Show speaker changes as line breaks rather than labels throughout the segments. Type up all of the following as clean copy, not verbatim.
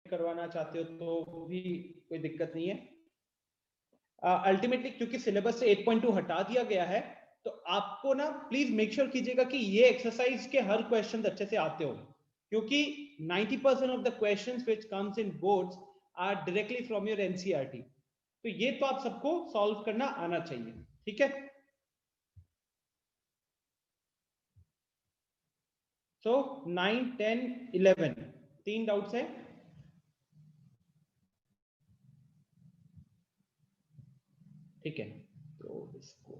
करवाना चाहते हो तो भी कोई दिक्कत नहीं है। अल्टीमेटली क्योंकि सिलेबस से 8.2 हटा दिया गया है, तो आपको ना प्लीज मेक श्योर कीजिएगा कि ये एक्सरसाइज के हर क्वेश्चन अच्छे से आते हो, क्योंकि 90% of the questions which comes in boards are directly from your NCERT. तो ये तो आप सबको सॉल्व करना आना चाहिए, ठीक है। सो 9, 10, 11 तीन डाउट्स है। ठीक है, तो इसको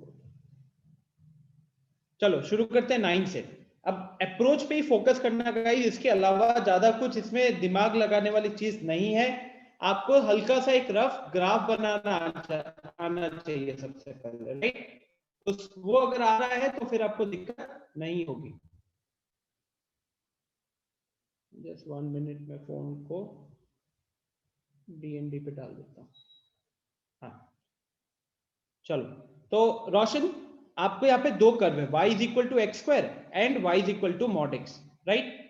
चलो शुरू करते हैं 9 से। अब अप्रोच पे ही फोकस करना गाइस, इसके अलावा ज्यादा कुछ इसमें दिमाग लगाने वाली चीज नहीं है। आपको हल्का सा एक रफ ग्राफ बनाना आना चाहिए सबसे पहले, राइट। तो वो अगर आ रहा है तो फिर आपको दिक्कत नहीं होगी। जस्ट 1 मिनट में फोन को डीएनडी पे डाल देता हूँ। हाँ चलो, तो रोशन आपको यहाँ पे दो कर्व है, y is equal to x square and y is equal to mod x, right.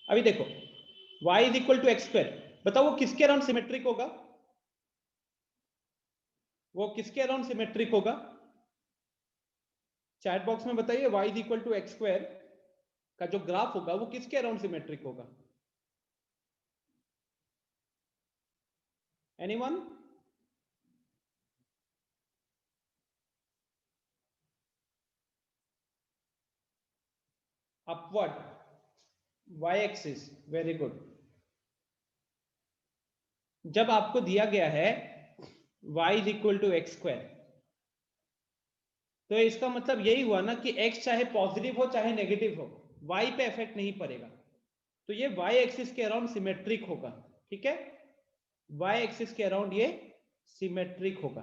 अभी देखो y is equal to x square, बताओ वो किसके अराउंड सिमेट्रिक होगा? वो किसके अराउंड सिमेट्रिक होगा? चैट बॉक्स में बताइए, y is equal to x square का जो ग्राफ होगा वो किसके अराउंड सिमेट्रिक होगा? Anyone? Upward, y axis, very good. जब आपको दिया गया है y is equal to x square, तो इसका मतलब यही हुआ ना कि x चाहे पॉजिटिव हो चाहे नेगेटिव हो, y पे इफेक्ट नहीं पड़ेगा। तो ये y एक्सिस के अराउंड सिमेट्रिक होगा, ठीक है। y एक्सिस के अराउंड ये सिमेट्रिक होगा।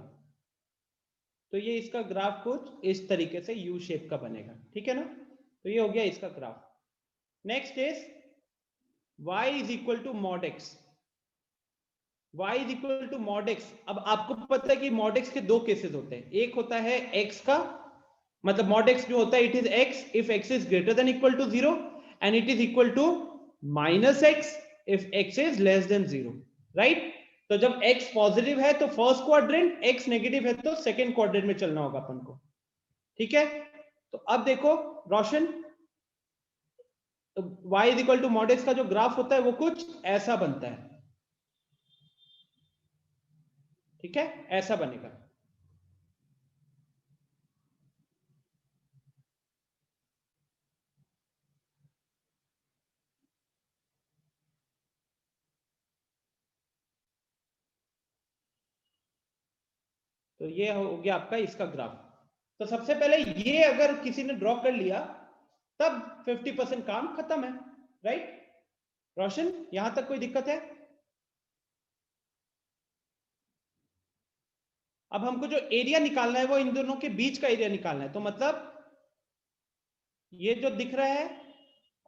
तो ये इसका ग्राफ कुछ इस तरीके से यू शेप का बनेगा, ठीक है ना। तो ये हो गया इसका graph. Next is y is equal to mod x। y is equal to mod x। अब आपको पता है कि मॉड x के दो केसेस होते हैं, एक होता है x का मतलब मॉड x जो होता है it is x if x is greater than equal to 0 and it is equal to minus x if x is less than 0, right. तो जब x पॉजिटिव है तो फर्स्ट क्वाड्रेंट, x नेगेटिव है तो second quadrant में चलना होगा अपन को, ठीक है। तो अब देखो Roshan, y is equal to mod x का जो ग्राफ होता है वो कुछ ऐसा बनता है, ठीक है, ऐसा बनेगा। तो ये हो गया आपका इसका ग्राफ। तो सबसे पहले ये अगर किसी ने ड्रॉ कर लिया तब 50% काम खत्म है, राइट। रोशन यहां तक कोई दिक्कत है? अब हमको जो एरिया निकालना है वो इन दोनों के बीच का एरिया निकालना है। तो मतलब ये जो दिख रहा है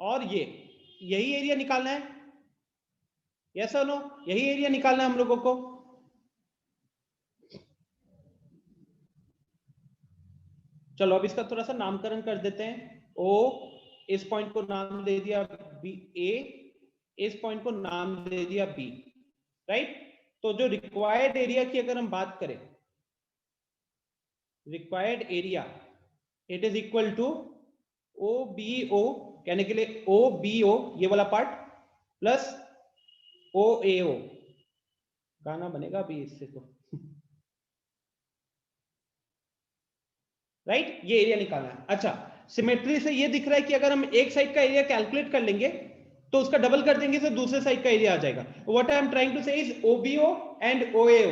और ये, यही एरिया निकालना है, यस और नो? यही एरिया निकालना है हम लोगों को। चलो अब इसका थोड़ा सा नामकरण कर देते हैं। ओ, इस पॉइंट को नाम दे दिया बी ए, इस पॉइंट को नाम दे दिया बी, राइट। तो जो रिक्वायर्ड एरिया की अगर हम बात करें, required area it is equal to O B O, कहने के लिए ओ बी ओ ये वाला पार्ट प्लस ओ ए ओ, गाना बनेगा अभी इससे तो, राइट। ये एरिया निकालना है। अच्छा, सिमेट्री से ये दिख रहा है कि अगर हम एक साइड का एरिया कैलकुलेट कर लेंगे तो उसका डबल कर देंगे तो दूसरे साइड का एरिया आ जाएगा। What I am trying to say is OBO and OAO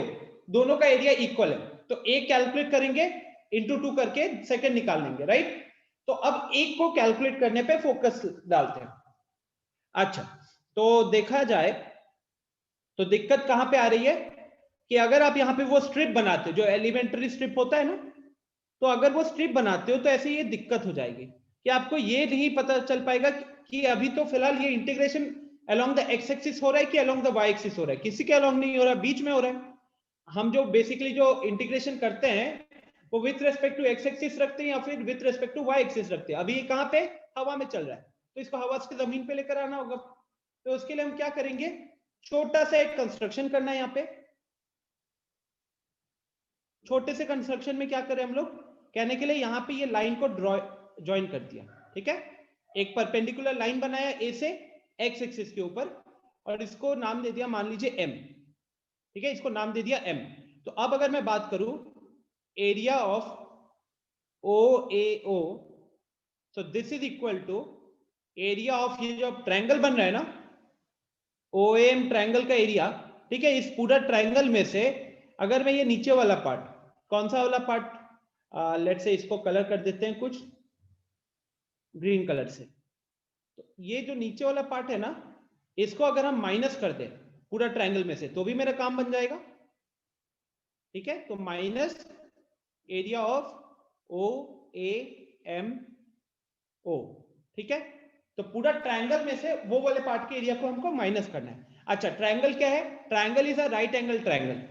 दोनों का एरिया इक्वल है, तो एक कैलकुलेट करेंगे इंटू 2 करके सेकंड निकाल लेंगे, राइट। तो अब एक को कैलकुलेट करने पे फोकस डालते हैं। अच्छा, तो देखा जाए तो दिक्कत कहां पे आ रही है कि अगर आप यहां पे वो स्ट्रिप बनाते हो जो एलिमेंट्री स्ट्रिप होता है ना, तो अगर वो स्ट्रिप बनाते हो तो ऐसे ये दिक्कत हो जाएगी कि आपको ये नहीं पता चल पाएगा कि अभी तो फिलहाल ये integration along the x axis हो रहा है कि अलोंग द वाई एक्सिस हो रहा है। किसी के अलोंग नहीं हो रहा, बीच में हो रहा है। हम जो बेसिकली जो इंटीग्रेशन करते हैं वो with respect to x axis रखते हैं या फिर with respect to y axis रखते हैं। अभी ये कहाँ पे, हवा में चल रहा है, तो इसको हवा से जमीन पे लेकर आना होगा। तो उसके लिए हम क्या करेंगे, छोटा सा एक कंस्ट्रक्शन करना है। यहाँ पे छोटे से कंस्ट्रक्शन में क्या करें हम लोग, कहने के लिए यहाँ पे ये लाइन को ड्रॉ ज्वाइन कर दिया, ठीक है। एक परपेंडिकुलर लाइन बनाया ए से एक्स एक्सिस के ऊपर, और इसको नाम दे दिया मान लीजिए एम, ठीक है, इसको नाम दे दिया एम। तो अब अगर मैं बात करूं area of O A O, so this is equal to area of ये जो ट्रायंगल बन रहा है ना, ओ एम ट्रायंगल का एरिया, ठीक है। इस पूरा ट्रायंगल में से अगर मैं ये नीचे वाला पार्ट, कौन सा वाला पार्ट, लेट्स से इसको कलर कर देते हैं कुछ ग्रीन कलर से। तो ये जो नीचे वाला पार्ट है ना, इसको अगर हम माइनस कर दें पूरा ट्रायंगल में से, तो भी मेरा काम बन जाएगा, ठीक है। तो minus area of O A M O, ठीक है। तो पूरा ट्रायंगल में से वो वाले पार्ट के एरिया को हमको माइनस करना है। अच्छा, ट्रायंगल क्या है, triangle is a right angle triangle.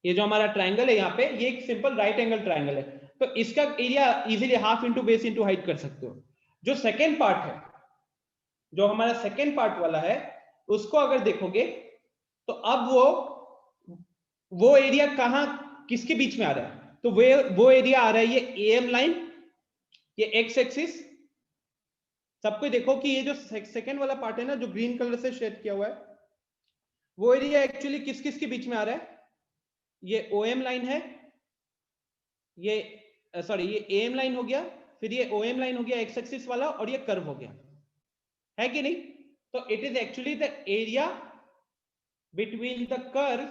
ये जो हमारा ट्रायंगल है यहाँ पे, ये एक सिंपल राइट एंगल ट्रायंगल है, तो इसका area easily half into base into height कर सकते हो। जो सेकेंड पार्ट है, जो हमारा सेकेंड पार्ट वाला है, उसको अगर देखोगे तो अब वो एरिया कहां किसके बीच में आ रहा है, तो वो एरिया आ रहा है ये एम लाइन, ये एक्स एक्सिस। सबको देखो कि ये जो सेकेंड वाला पार्ट है ना, जो ग्रीन कलर से शेड किया हुआ है, वो एरिया एक्चुअली किस किस के बीच में आ रहा है, ये ओ एम लाइन है, ये सॉरी ये एम लाइन हो गया, फिर ये ओ एम लाइन हो गया एक्स एक्सिस वाला, और ये कर्व हो गया, है कि नहीं। तो it is actually the area between the curve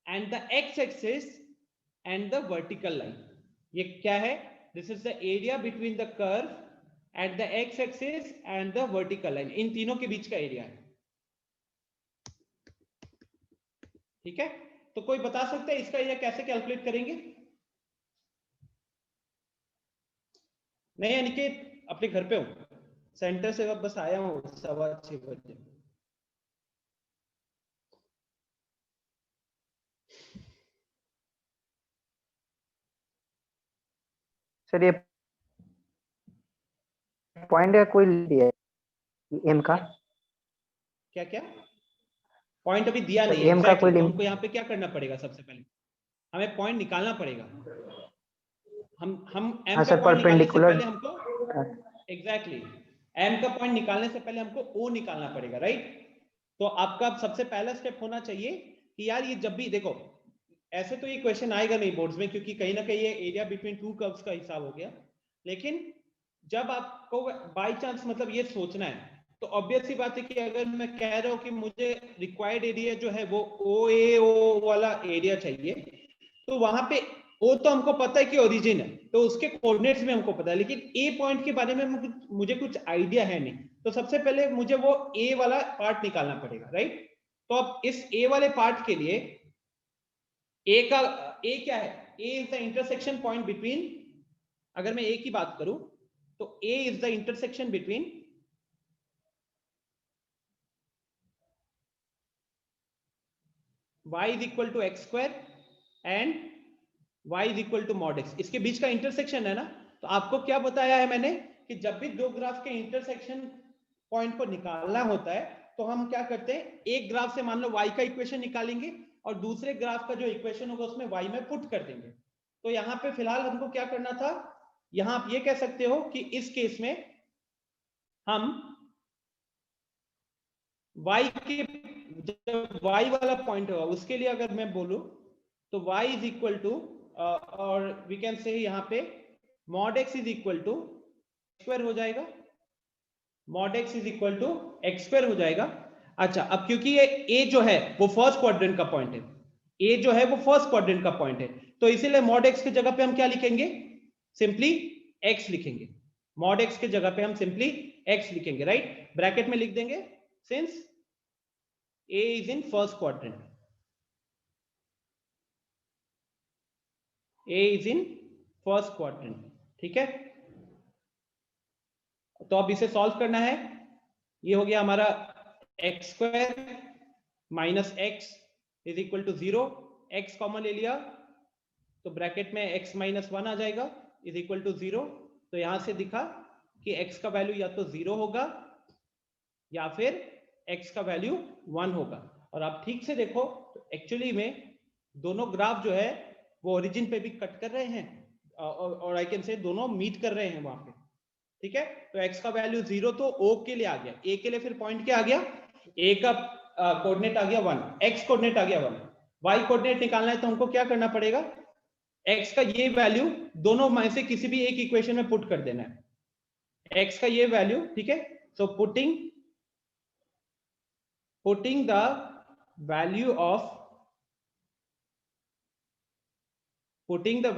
and the x axis and the vertical line. ये क्या है, this is the area between the curve at the x axis and the vertical line, इन तीनों के बीच का area है, ठीक है। तो कोई बता सकता है इसका एरिया कैसे कैलकुलेट करेंगे? नहीं अनिकेत, अपने घर पे हूं, सेंटर से बस आया हूं 6:15 बजे।
सर ये पॉइंट है कोई दिया है एम का?
क्या क्या पॉइंट अभी दिया नहीं,
एम का कोई
तो हमको यहाँ पे क्या करना पड़ेगा, सबसे पहले हमें पॉइंट निकालना पड़ेगा। हम एम का पॉइंट निकालने से पहले हमको एग्जैक्टली एम का पॉइंट निकालने से पहले हमको ओ निकालना पड़ेगा, राइट। तो आपका सबसे पहला स्टेप होना चाहिए कि यार ये जब भी देखो, ऐसे तो ये क्वेश्चन आएगा नहीं बोर्ड्स में, क्योंकि कहीं ना कहीं ये एरिया बिटवीन टू कर्व्स का हिसाब हो गया। लेकिन जब आपको बाय चांस मतलब ये सोचना है, तो ऑब्वियस सी बात है कि अगर मैं कह रहा हूं कि मुझे रिक्वायर्ड एरिया जो है वो ओ ए ओ वाला एरिया चाहिए, तो वहां पे ओ तो हमको पता है कि ओरिजिन है, तो उसके कोऑर्डिनेट्स में हमको पता है, लेकिन ए पॉइंट के बारे में मुझे कुछ आइडिया है नहीं। तो सबसे पहले मुझे वो ए वाला पार्ट निकालना पड़ेगा, राइट। तो अब इस ए वाले पार्ट के लिए ए का ए क्या है, A is the intersection point between, अगर मैं ए की बात करूं तो A is the intersection between y is equal to x square and y is equal to mod x, इसके बीच का इंटरसेक्शन है ना। तो आपको क्या बताया है मैंने कि जब भी दो ग्राफ के इंटरसेक्शन पॉइंट को निकालना होता है, तो हम क्या करते हैं, एक ग्राफ से मान लो y का इक्वेशन निकालेंगे और दूसरे ग्राफ का जो इक्वेशन होगा उसमें y में पुट कर देंगे। तो यहाँ पे फिलहाल हमको क्या करना था, यहाँ आप ये कह सकते हो कि इस केस में हम y के जब y वाला पॉइंट होगा उसके लिए अगर मैं बोलूं तो y इज इक्वल टू, और वी कैन से यहाँ पे mod x is equal to square हो जाएगा, mod x is equal to x square हो जाएगा। अच्छा, अब क्योंकि ये a जो है वो फर्स्ट क्वाड्रेंट का पॉइंट है, a जो है वो फर्स्ट क्वाड्रेंट का पॉइंट है, तो इसीलिए मॉड x की जगह पे हम क्या लिखेंगे, सिंपली x लिखेंगे। मॉड x की जगह पे हम सिंपली x लिखेंगे, राइट। ब्रैकेट में लिख देंगे since a is in first quadrant, a is in first quadrant, ठीक है। तो अब इसे सॉल्व करना है, ये हो गया हमारा x square minus x is equal to 0, x common ले लिया तो ब्रैकेट में x माइनस 1 आ जाएगा इज इक्वल टू 0। तो यहां से दिखा कि x का वैल्यू या तो 0 होगा या फिर x का वैल्यू 1 होगा। और आप ठीक से देखो तो एक्चुअली में दोनों ग्राफ जो है वो ओरिजिन पे भी कट कर रहे हैं और आई कैन से दोनों मीट कर रहे हैं वहां पे। ठीक है, तो x का वैल्यू 0 तो O के लिए आ गया, A के लिए फिर पॉइंट क्या आ गया, A का कोऑर्डिनेट आ गया 1, x कोऑर्डिनेट आ गया 1, y कोऑर्डिनेट निकालना है तो हमको क्या करना पड़ेगा, x का ये वैल्यू दोनों में से किसी भी एक इक्वेशन में पुट कर देना है, x का ये वैल्यू। ठीक है, so putting the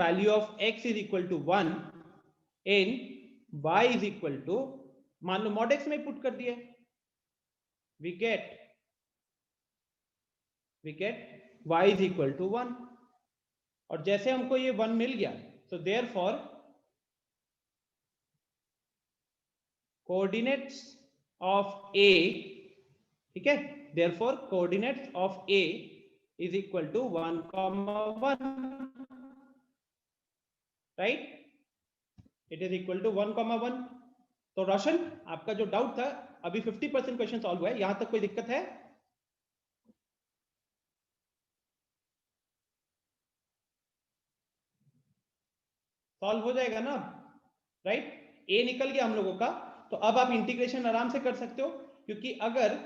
value of x is equal to 1 in y is equal to, मान लो मॉड x में पुट कर दिया, we get y is equal to 1। और जैसे हमको ये 1 मिल गया तो देयरफॉर कोऑर्डिनेट्स ऑफ a, ठीक है, therefore coordinates of a is equal to 1, 1, right, it is equal to 1, 1। तो रोशन, आपका जो डाउट था अभी 50% क्वेश्चन सॉल्व हुआ है, यहां तक कोई दिक्कत है? सॉल्व हो जाएगा ना, राइट, ए निकल गया हम लोगों का। तो अब आप इंटीग्रेशन आराम से कर सकते हो, क्योंकि अगर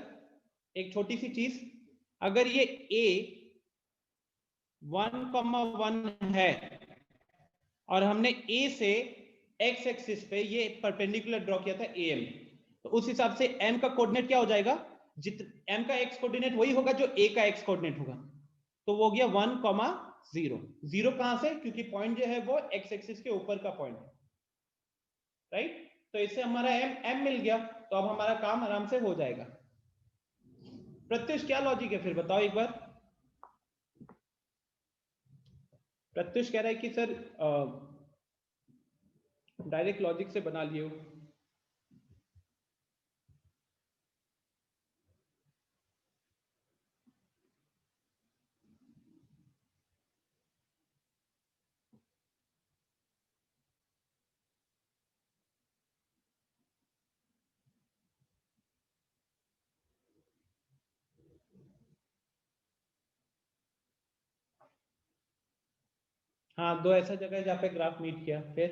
एक छोटी सी चीज, अगर ये a 1, 1 है और हमने a से x एक्सिस पे ये परपेंडिकुलर ड्रॉ किया था am, तो उस हिसाब से m का कोऑर्डिनेट क्या हो जाएगा, m का x कोऑर्डिनेट वही होगा जो a का x कोऑर्डिनेट होगा, तो वो हो गया 1, 0। 0 कहां से, क्योंकि पॉइंट जो है वो x एक्सिस के ऊपर का पॉइंट है, राइट। तो इससे हमारा m मिल गया, तो अब हमारा काम आराम से हो जाएगा। प्रत्युष क्या लॉजिक है फिर बताओ एक बार। प्रत्युष कह रहा है कि सर डायरेक्ट लॉजिक से बना लियो। हाँ, दो ऐसा जगह है जहाँ पे ग्राफ मीट किया, फिर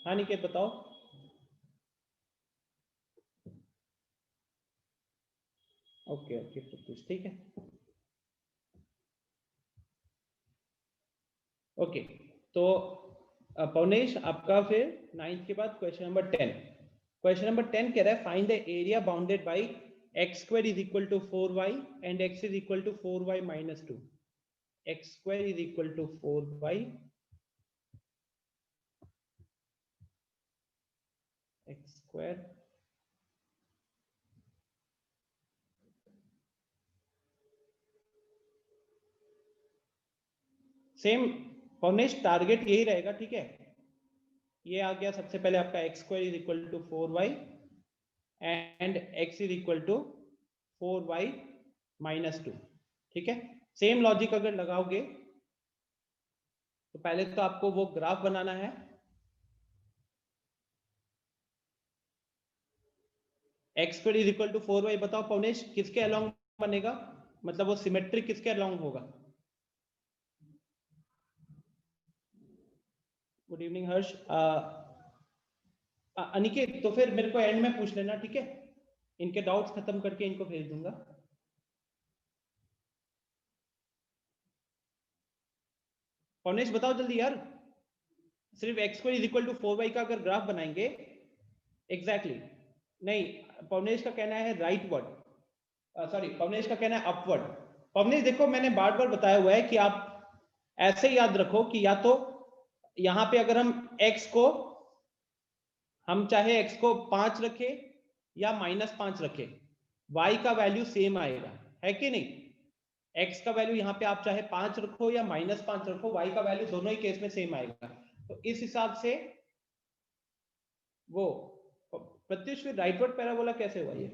हाँ निकेत बताओ। ओके ओके प्रत्युष, ठीक है, ओके। तो पवनेश आपका फिर 9th के बाद क्वेश्चन नंबर 10। क्वेश्चन नंबर 10 कह रहा है find the area bounded by x square is equal to 4y and x is equal to 4y minus 2। x square is equal to 4y, x square same Pavnesh, target यही रहेगा, ठीक है। ये आ गया सबसे पहले आपका x square is equal to 4y and x is equal to 4y minus 2, ठीक है। सेम लॉजिक अगर लगाओगे तो पहले तो आपको वो ग्राफ बनाना है, x square is equal to 4y। बताओ पवनेश किसके अलोंग बनेगा, मतलब वो सिमेट्रिक किसके अलोंग होगा। गुड इवनिंग हर्ष। अनिकेत, तो फिर मेरे को एंड में पूछ लेना, ठीक है, इनके डाउट्स खत्म करके इनको भेज दूंगा। पवनेश बताओ जल्दी यार, सिर्फ x square is equal to 4y का अगर ग्राफ बनाएंगे, एग्जैक्टली नहीं, पवनेश का कहना है राइट वर्ड, सॉरी पवनेश का कहना है अपवर्ड। पवनेश देखो मैंने बार बार बताया हुआ है कि आप ऐसे याद रखो कि या तो यहां पे अगर हम चाहे x को 5 रखे या -5 रखे, y का वैल्यू सेम आएगा, है कि नहीं। x का वैल्यू यहाँ पे आप चाहे 5 रखो या -5 रखो, y का वैल्यू दोनों ही केस में सेम आएगा। तो इस हिसाब से वो प्रत्युष फिर राइटवर्ड पैराबोला कैसे हुआ ये,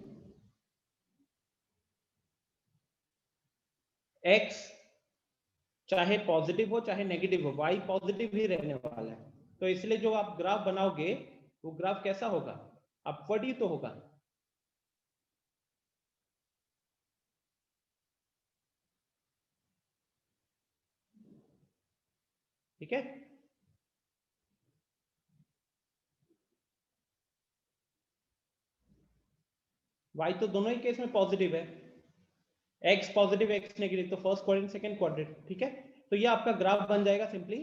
एक्स चाहे पॉजिटिव हो चाहे नेगेटिव हो, वाई पॉजिटिव ही रहने वाला है। तो इसलिए जो आप ग्राफ बनाओगे वो ग्राफ कैसा होगा, अपवर्ड ही तो होगा। ठीक है, वाई तो दोनों ही केस में पॉजिटिव है, एक्स पॉजिटिव एक्स नेगेटिव, तो फर्स्ट क्वाड्रेंट सेकंड क्वाड्रेंट। ठीक है, तो ये आपका ग्राफ बन जाएगा simply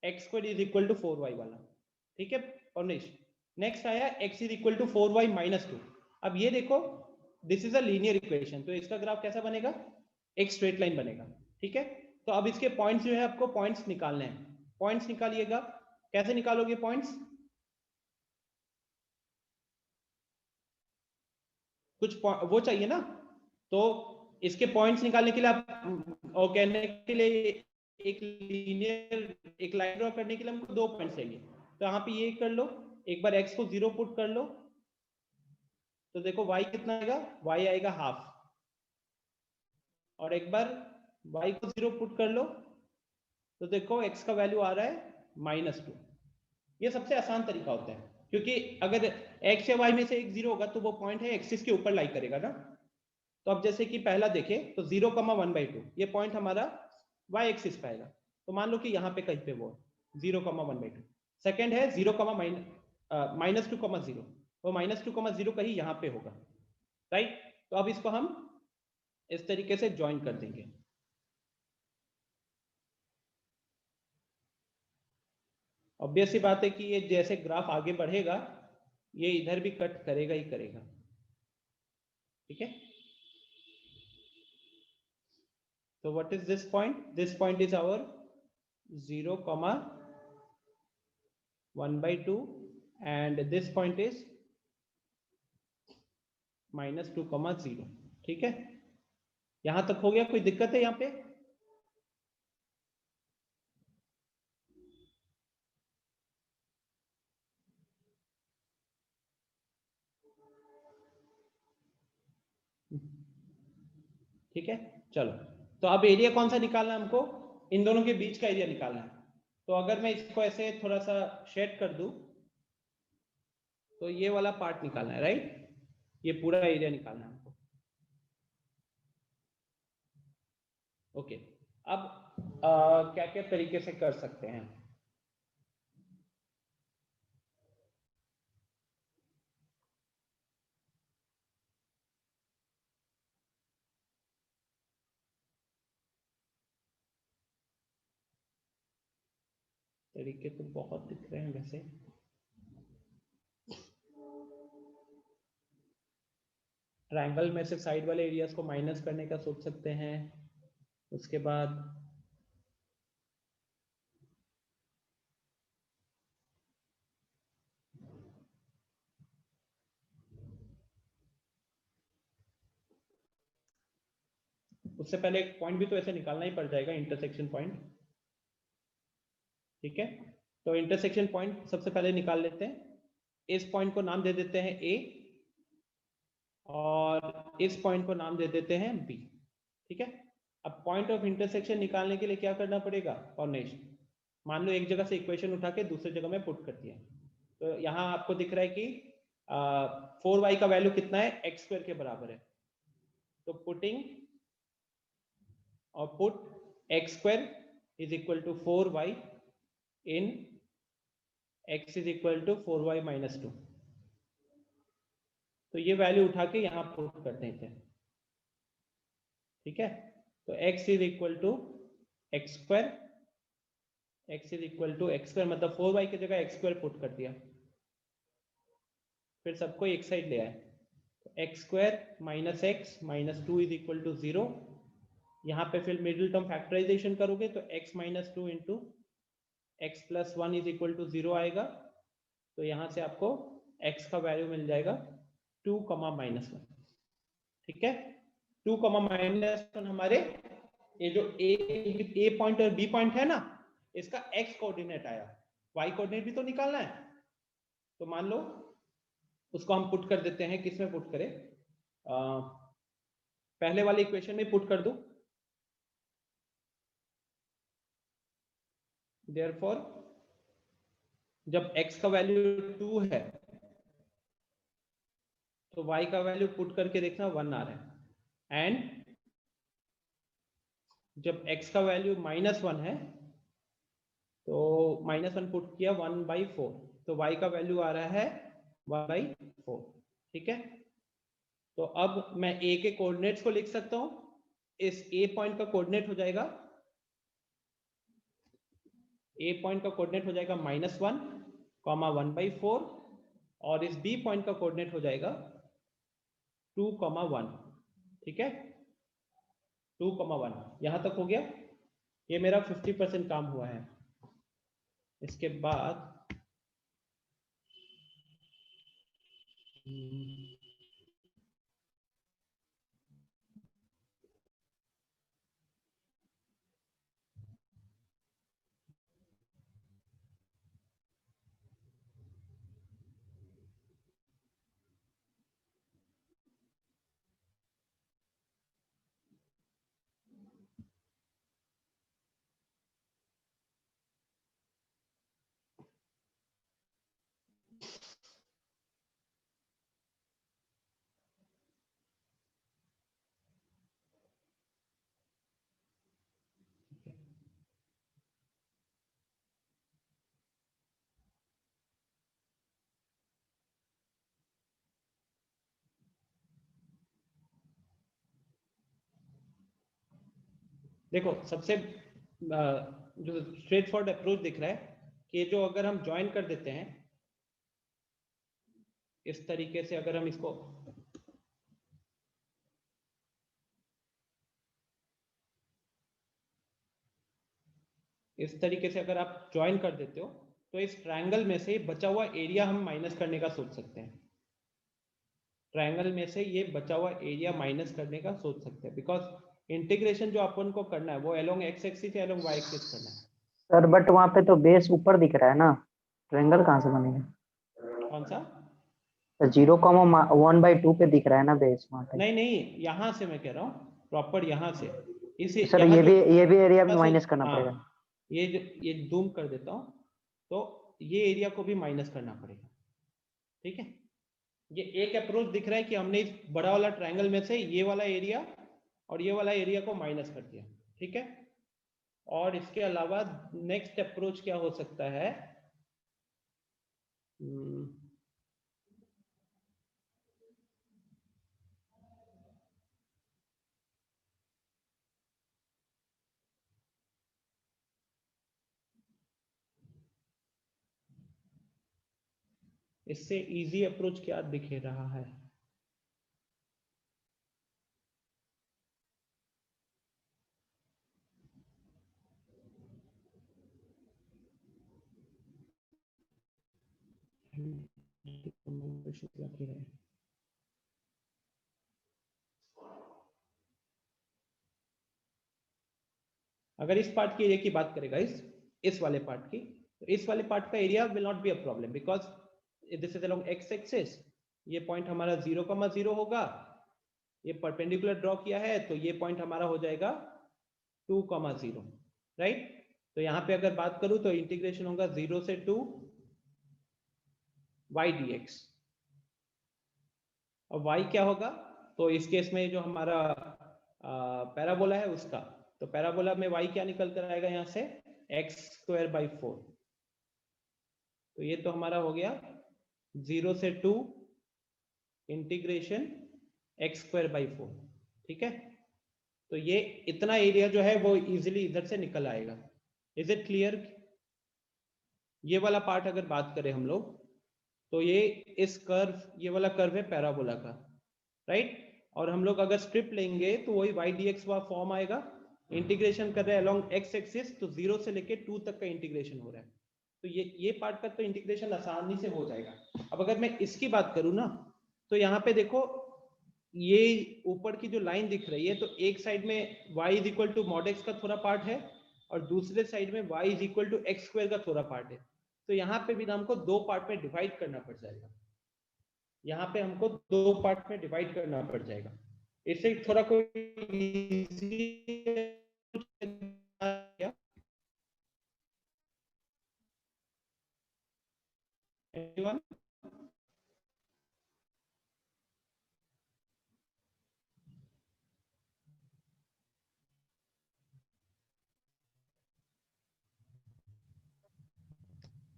x square is equal to 4y वाला। ठीक है, और नेक्स्ट आया x is equal to 4y minus 2। अब ये देखो this is a linear equation, तो इसका ग्राफ कैसा बनेगा, एक स्ट्रेट लाइन बनेगा। ठीक है, तो अब इसके पॉइंट्स जो है आपको पॉइंट्स निकालने हैं, पॉइंट्स निकालिएगा। कैसे निकालोगे पॉइंट्स, कुछ वो चाहिए ना, तो इसके पॉइंट्स निकालने के लिए आप और कहने के लिए एक लीनियर एक लाइन ड्रॉ करने के लिए हमको 2 पॉइंट्स चाहिए। तो यहाँ पे ये कर लो, एक बार x को 0 पुट कर लो, तो देखो y कितना आएगा, y आएगा हाफ, और एक बार y को 0 पुट कर लो तो देखो x का वैल्यू आ रहा है -2। ये सबसे आसान तरीका होता है, क्योंकि अगर x या y में से एक 0 होगा तो वो पॉइंट है एक्सिस के ऊपर लाई करेगा ना। तो अब जैसे कि पहला देखें तो 0,1/2 ये पॉइंट हमारा y एक्सिस पे आएगा, तो मान लो कि यहाँ पे कहीं पे वो 0,1/2। सेकंड है 0, -2,0, वो -2,0 कहीं यहाँ पे होगा, राइट। तो अब इसको हम इस तरीके से ज्वाइन कर देंगे। ऑब्वियस सी बात है कि ये जैसे ग्राफ आगे बढ़ेगा ये इधर भी कट करेगा ही करेगा। ठीक है, तो what is this point, this point is our 0,1/2 and this point is -2,0। ठीक है, यहां तक हो गया, कोई दिक्कत है यहाँ पे, ठीक है। चलो, तो अब एरिया कौन सा निकालना है हमको, इन दोनों के बीच का एरिया निकालना है। तो अगर मैं इसको ऐसे थोड़ा सा शेड कर दूं तो ये वाला पार्ट निकालना है, राइट, ये पूरा एरिया निकालना है हमको। ओके, अब क्या क्या तरीके से कर सकते हैं, तरीके तो बहुत दिख रहे हैं वैसे। ट्रायंगल में से साइड वाले एरियाज को माइनस करने का सोच सकते हैं। उसके बाद उससे पहले एक पॉइंट भी तो ऐसे निकालना ही पड़ जाएगा, इंटरसेक्शन पॉइंट। ठीक है, तो इंटरसेक्शन पॉइंट सबसे पहले निकाल लेते हैं। इस पॉइंट को नाम दे देते हैं ए, और इस पॉइंट को नाम दे देते हैं बी। ठीक है, अब पॉइंट ऑफ इंटरसेक्शन निकालने के लिए क्या करना पड़ेगा, कॉर्डिनेशन। मान लो एक जगह से इक्वेशन उठा के दूसरी जगह में पुट कर दिया, तो यहाँ आपको दिख रहा है कि 4y का वैल्यू कितना है, x² के बराबर है। तो पुटिंग और put x² is equal to 4y in x is equal to 4y minus 2। तो ये वैल्यू उठा के यहाँ पुट कर देते हैं। ठीक है, तो x is equal to x², x is equal to x² मतलब 4y की जगह x² पुट कर दिया, फिर सबको एक साइड ले आए, तो x² minus x minus 2 is equal to 0। यहाँ पे फिर मिडिल टर्म फैक्टराइजेशन करोगे तो x minus 2 into x plus 1 is equal to 0 आएगा। तो यहाँ से आपको x का वैल्यू मिल जाएगा 2, -1। ठीक है, 2, -1 हमारे ये जो ए पॉइंट और बी पॉइंट है ना, इसका x कोऑर्डिनेट आया, y कोऑर्डिनेट भी तो निकालना है। तो मान लो उसको हम पुट कर देते हैं, किसमें पुट करें, पहले वाले इक्वेशन में पुट कर दो। देयरफॉर जब x का वैल्यू 2 है तो y का वैल्यू पुट करके देखना 1 आ रहा है, एंड जब x का वैल्यू -1 है तो -1 पुट किया 1/4, तो y का वैल्यू आ रहा है 1/4। ठीक है, तो अब मैं a के कोऑर्डिनेट्स को लिख सकता हूं। इस a पॉइंट का कोऑर्डिनेट हो जाएगा, a पॉइंट का कोऑर्डिनेट हो जाएगा -1, 1/4, और इस b पॉइंट का कोऑर्डिनेट हो जाएगा 2, 1। ठीक है, 2, 1 यहां तक हो गया। ये मेरा 50% काम हुआ है। इसके बाद देखो, सबसे जो स्ट्रेट फॉरवर्ड अप्रोच दिख रहा है कि जो अगर हम ज्वाइन कर देते हैं इस तरीके से, अगर हम इसको इस तरीके से अगर आप ज्वाइन कर देते हो तो इस ट्रायंगल में से बचा हुआ एरिया हम माइनस करने का सोच सकते हैं। ट्रायंगल में से ये बचा हुआ एरिया माइनस करने का सोच सकते हैं, बिकॉज इंटीग्रेशन जो अपन को करना है वो अलोंग एक्स एक्सिस या अलोंग वाई एक्सिस करना है।
सर बट वहाँ पे तो बेस ऊपर दिख रहा है ना, ट्रायंगल कहाँ से बनेगा?
कौन सा?
0,1/2 पे दिख रहा है ना बेस वहाँ पे।
नहीं नहीं, यहाँ से मैं कह रहा हूँ प्रॉपर यहाँ से इसे
सर
यहाँ
ये भी एरिया भी
से,
माइनस करना
हाँ,
पड़ेगा।
ये जूम कर देता हूँ, तो ये एरिया को भी माइनस करना पड़ेगा। ठीक है, ये एक अप्रोच दिख रहा है कि हमने इस बड़ा वाला ट्रायंगल में से ये वाला एरिया और ये वाला एरिया को माइनस कर दिया। ठीक है, और इसके अलावा नेक्स्ट अप्रोच क्या हो सकता है? इससे इजी अप्रोच क्या दिख रहा है? अगर इस पार्ट के एरिया की बात करेगा, इस वाले पार्ट की, तो इस वाले पार्ट का area will not be a problem, because this is along x axis. ये पॉइंट हमारा 0,0 होगा, ये परपेंडिकुलर ड्रॉ किया है तो ये पॉइंट हमारा हो जाएगा 2,0, राइट। तो यहाँ पे अगर बात करूं तो इंटीग्रेशन होगा 0 से 2 y dx, और y क्या होगा? तो इस केस में जो हमारा पैराबोला है उसका, तो पैराबोला में y क्या निकल कर आएगा यहाँ से? x²/4। तो ये तो हमारा हो गया 0 से 2 इंटीग्रेशन x²/4। ठीक है, तो ये इतना एरिया जो है वो इजीली इधर से निकल आएगा। Is it clear? ये वाला पार्ट अगर बात करें हम लोग, तो ये इस कर्व, ये वाला कर्व है पैराबोला का, राइट। और हम लोग अगर स्ट्रिप लेंगे तो वही y dx वाला फॉर्म आएगा। इंटीग्रेशन कर रहे हैं अलोंग x एक्सिस, तो 0 से लेके 2 तक का इंटीग्रेशन हो रहा है, तो ये पार्ट का तो इंटीग्रेशन आसानी से हो जाएगा। अब अगर मैं इसकी बात करूं ना, तो यहाँ पे देखो, ये ऊपर की जो लाइन दिख रही है, तो एक साइड में y is equal to mod x का थोड़ा पार्ट है और दूसरे साइड में y is equal to x² का थोड़ा पार्ट है। तो यहाँ पे भी हमको दो पार्ट में डिवाइड करना पड़ जाएगा, यहाँ पे हमको दो पार्ट में डिवाइड करना पड़ जाएगा। इससे थोड़ा कोई एनीवन?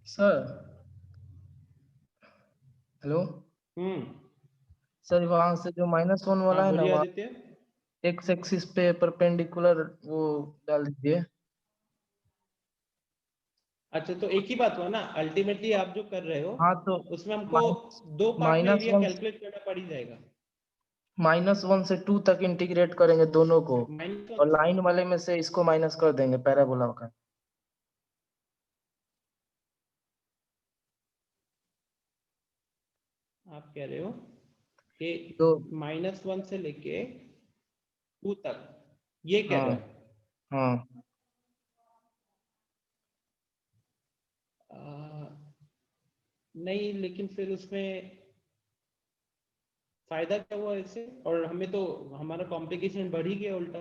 सर हेलो सर, वहां से जो -1 वाला
हाँ
है ना,
बोलिए
वहाँ
आदित्य।
एक्स एक्सिस पे परपेंडिकुलर वो डाल दीजिए।
अच्छा तो एक ही बात हुआ ना, अल्टीमेटली आप जो कर रहे हो
हाँ तो
उसमें हमको दो पार्ट में एरिया
-1
कैलकुलेट करना पड़ ही जाएगा।
-1 से 2 तक इंटीग्रेट करेंगे दोनों को,
माइनस
और लाइन वाले में से इसको माइनस कर देंगे पैराबोला का।
आप कह रहे हो कि
तो
-1 से लेके 2 तक, ये कह रहे
हाँ
हो?
हाँ
नहीं, लेकिन फिर उसमें फायदा क्या हुआ इससे? और हमें तो हमारा कॉम्प्लिकेशन बढ़ ही गया उल्टा।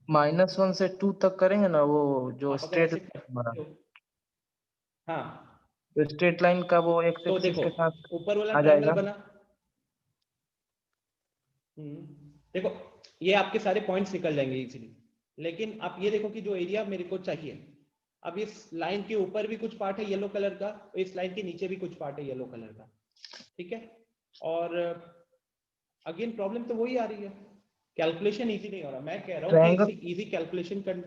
-1 से 2 तक करेंगे ना, वो जो
आप अगर
स्ट्रेट
ऐसे
हमारा,
करते हो, हाँ
तो स्ट्रेट लाइन का वो एक्स
तो
एक्सिस
देखो
के साथ
ऊपर वाला
आ
ट्रायंगल
जाएगा।
बना। देखो ये आपके सारे पॉइंट्स निकल जाएंगे इजीली, लेकिन आप ये देखो कि जो एरिया मेरे को चाहिए, अब इस लाइन के ऊपर भी कुछ पार्ट है येलो कलर का, इस लाइन के नीचे भी कुछ पार्ट है येलो कलर का, ठीक है? और अगेन प्रॉब्लम तो वही आ रही है, कैलकुलेशन इजी नहीं हो रहा। मैं कह रहा हूँ कि
ट्रायंगल
इसी इजी कैलकुलेशन कर।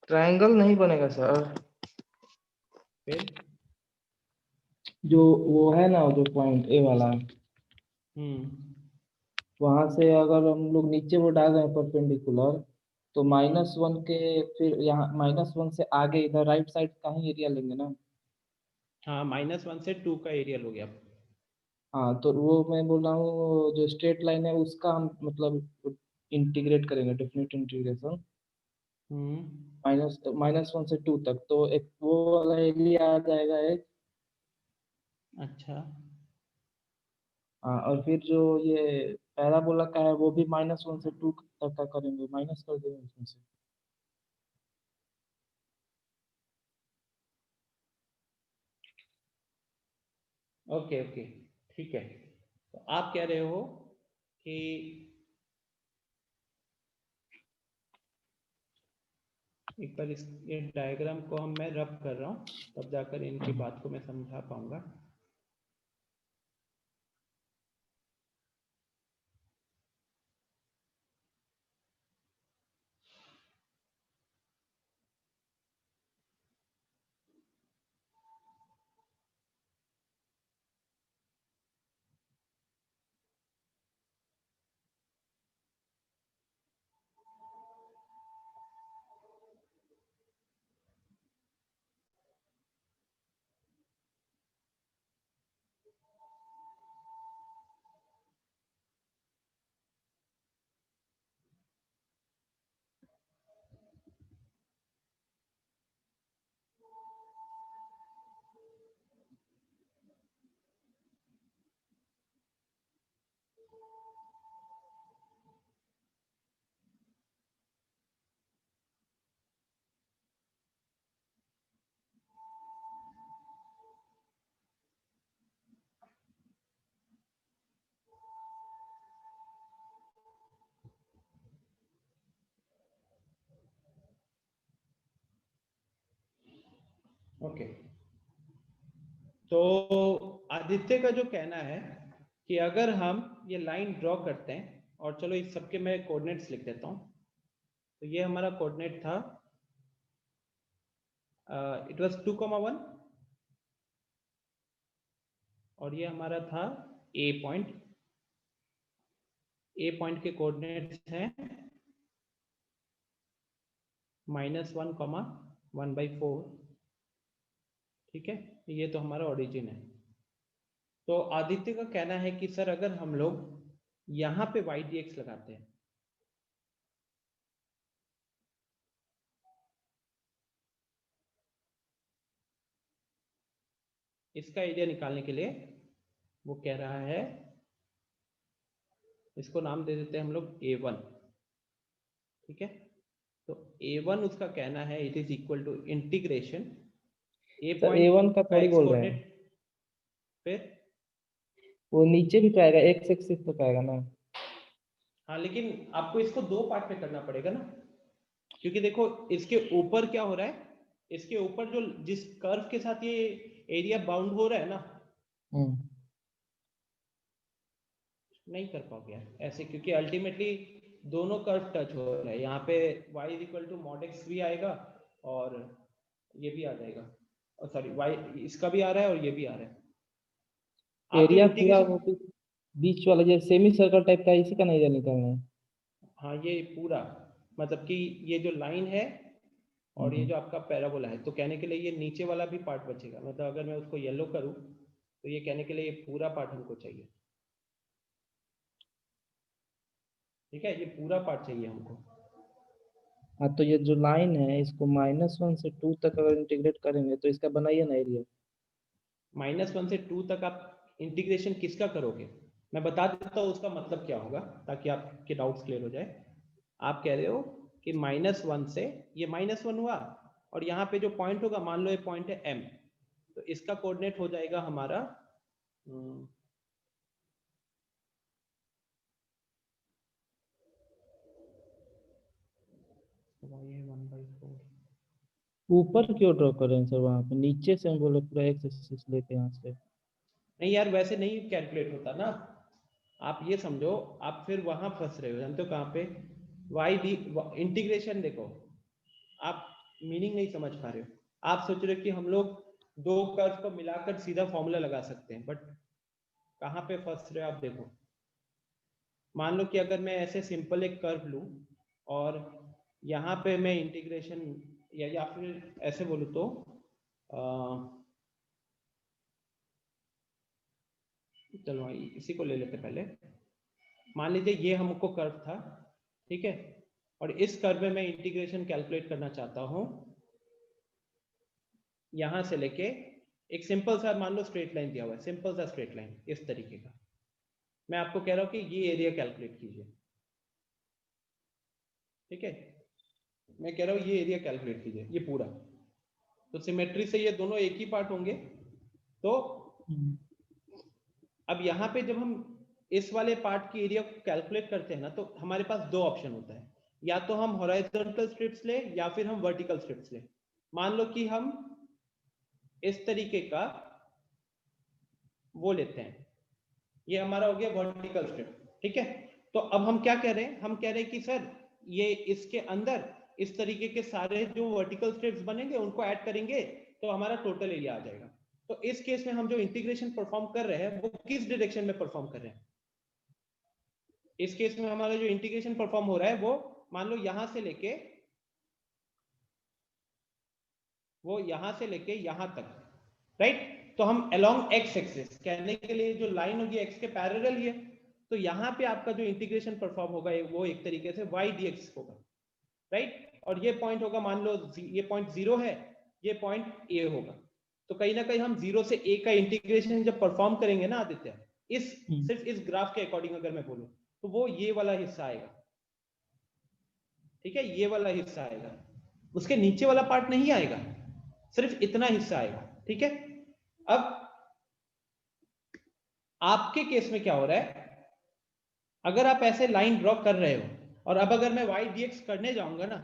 ट्रायंगल नहीं बनेगा सर।
फिर
जो वो है ना, जो पॉइंट ए वाला, वहां से अगर हम लोग नीचे वो डाल रहे हैं परपेंडिकुलर, तो -1 के फिर यहाँ -1 से आगे इधर राइट साइड का ही एरिया लेंगे ना।
हाँ -1 से 2 का एरिया लोगे आप।
हाँ तो वो मैं बोल रहा हूँ, जो स्ट्रेट लाइन है उसका हम मतलब इंटीग्रेट करेंगे, डेफिनेट इंटीग्रेशन -1 से 2 तक, तो एक वो वाला एरिया आ जाएगा एक।
अच्छा
हाँ, और फिर जो ये पैराबोला का है वो भी -1 से 2 तक का करेंगे, माइनस कर देंगे उसमें से।
ओके ओके ठीक है। तो आप कह रहे हो कि एक बार इस ये डायग्राम को मैं रब कर रहा हूँ, तब जाकर इनकी बात को मैं समझा पाऊंगा। ओके तो आदित्य का जो कहना है कि अगर हम ये लाइन ड्रॉ करते हैं, और चलो इस सबके मैं कोऑर्डिनेट्स लिख देता हूँ। तो ये हमारा कोऑर्डिनेट था, इट वाज 2,1, और ये हमारा था ए पॉइंट। ए पॉइंट के कोऑर्डिनेट्स हैं -1,1/4, ठीक है? ये तो हमारा ओरिजिन है। तो आदित्य का कहना है कि सर अगर हम लोग यहाँ पे वाई डी एक्स लगाते हैं, इसका एरिया निकालने के लिए वो कह रहा है, इसको नाम दे देते हैं हम लोग A1, ठीक है? तो A1 उसका कहना है it is equal to integration A
sir
point
A1 का
का
थोड़ी
एक्स
बोल रहे हैं।
कोऑर्डिनेट। फिर
वो नीचे भी तो आएगा, एक्स एक्सिस तो आएगा ना।
हाँ, लेकिन आपको इसको दो पार्ट में करना पड़ेगा ना, क्योंकि देखो इसके ऊपर क्या हो रहा है, इसके ऊपर जो जिस कर्व के साथ ये एरिया बाउंड हो रहा है ना, नहीं कर पाओगे यार ऐसे, क्योंकि अल्टीमेटली दोनों कर्व टच हो रहा है। यहाँ पे y = mod x भी आएगा और ये भी आ जाएगा, और सॉरी y इसका भी आ रहा है और ये भी आ रहा है। आप
एरिया
जब
पूरा
इंटीग्रेशन,
वो बीच वाला जो सेमी सर्कल टाइप का, इसी का नहीं एरिया निकालना है।
हाँ ये पूरा, मतलब कि ये जो लाइन है और ये जो आपका पैराबोला है, तो कहने के लिए ये नीचे वाला भी पार्ट बचेगा। मतलब अगर मैं उसको येलो करूं तो ये कहने के लिए ये पूरा पार्ट हमको चाहिए, ठीक है, ये पूरा पार्ट चाहिए हमको।
हाँ, तो ये जो लाइन है इसको -1 से 2 तक अगर इंटीग्रेट करेंगे तो इसका बनाइए ना एरिया।
-1 से 2 तक आप इंटीग्रेशन किसका करोगे, मैं बता देता हूँ उसका मतलब क्या होगा, ताकि आपके डाउट्स क्लियर हो जाए। आप कह रहे हो कि -1 से ये -1 हुआ, और यहाँ पे जो पॉइंट होगा, मान लो ये पॉइंट है M, तो इसका कोऑर्डिनेट हो जाएगा हमारा ये 1/4।
ऊपर क्यों ड्रॉ कर रहे हैं सर, वहां पे नीचे से हम बोले पूरा एक्स एक्सिस लेते हैं यहाँ से।
नहीं यार, वैसे नहीं कैलकुलेट होता ना, आप ये समझो, आप फिर वहां फंस रहे हो, जानते हो कहाँ पे, वाई डी इंटीग्रेशन। देखो आप मीनिंग नहीं समझ पा रहे हो, आप सोच रहे हो कि हम लोग दो कर्व को मिलाकर सीधा फॉर्मूला लगा सकते हैं, बट कहाँ पे फंस रहे हो आप देखो। मान लो कि अगर मैं ऐसे सिंपल एक कर्व लूं और यहाँ पे मैं इंटीग्रेशन, या फिर ऐसे बोलूँ तो चलो इसी को ले लेते पहले। मान लीजिए ये हमको कर्व था, ठीक है, और इस कर्व में मैं इंटीग्रेशन कैलकुलेट करना चाहता हूं, यहां से लेके एक सिंपल सा, मान लो स्ट्रेट लाइन दिया हुआ है, सिंपल सा स्ट्रेट लाइन इस तरीके का, मैं आपको कह रहा हूं कि ये एरिया कैलकुलेट कीजिए, ठीक है, मैं कह रहा हूं ये एरिया कैलकुलेट कीजिए, ये पूरा, तो सिमेट्री से ये दोनों एक ही पार्ट होंगे। तो अब यहाँ पे जब हम इस वाले पार्ट की एरिया को कैलकुलेट करते हैं ना, तो हमारे पास दो ऑप्शन होता है, या तो हम हॉरिजॉन्टल स्ट्रिप्स ले या फिर हम वर्टिकल स्ट्रिप्स ले। मान लो कि हम इस तरीके का वो लेते हैं, ये हमारा हो गया वर्टिकल स्ट्रिप, ठीक है। तो अब हम क्या कह रहे हैं, हम कह रहे हैं कि सर ये इसके अंदर इस तरीके के सारे जो वर्टिकल स्ट्रिप्स बनेंगे उनको ऐड करेंगे तो हमारा टोटल एरिया आ जाएगा। तो इस केस में हम जो इंटीग्रेशन परफॉर्म कर रहे हैं वो किस डायरेक्शन में परफॉर्म कर रहे हैं, इस केस में हमारा जो इंटीग्रेशन परफॉर्म हो रहा है वो मान लो यहां से लेके यहां तक, राइट। तो हम अलोंग एक्स एक्सिस, कहने के लिए जो लाइन होगी एक्स के पैरेलल ही है, तो यहाँ पे आपका जो इंटीग्रेशन परफॉर्म होगा वो एक तरीके से y dx होगा, राइट। और ये पॉइंट होगा, मान लो ये पॉइंट 0 है, ये पॉइंट a होगा, तो कहीं ना कहीं हम 0 से a का इंटीग्रेशन जब परफॉर्म करेंगे ना आदित्य, इस सिर्फ इस ग्राफ के अकॉर्डिंग अगर मैं बोलूं तो वो ये वाला हिस्सा आएगा, ठीक है, ये वाला हिस्सा आएगा, उसके नीचे वाला पार्ट नहीं आएगा, सिर्फ इतना हिस्सा आएगा, ठीक है। अब आपके केस में क्या हो रहा है, अगर आप ऐसे लाइन ड्रॉ कर रहे हो और अब अगर मैं y dx करने जाऊंगा ना,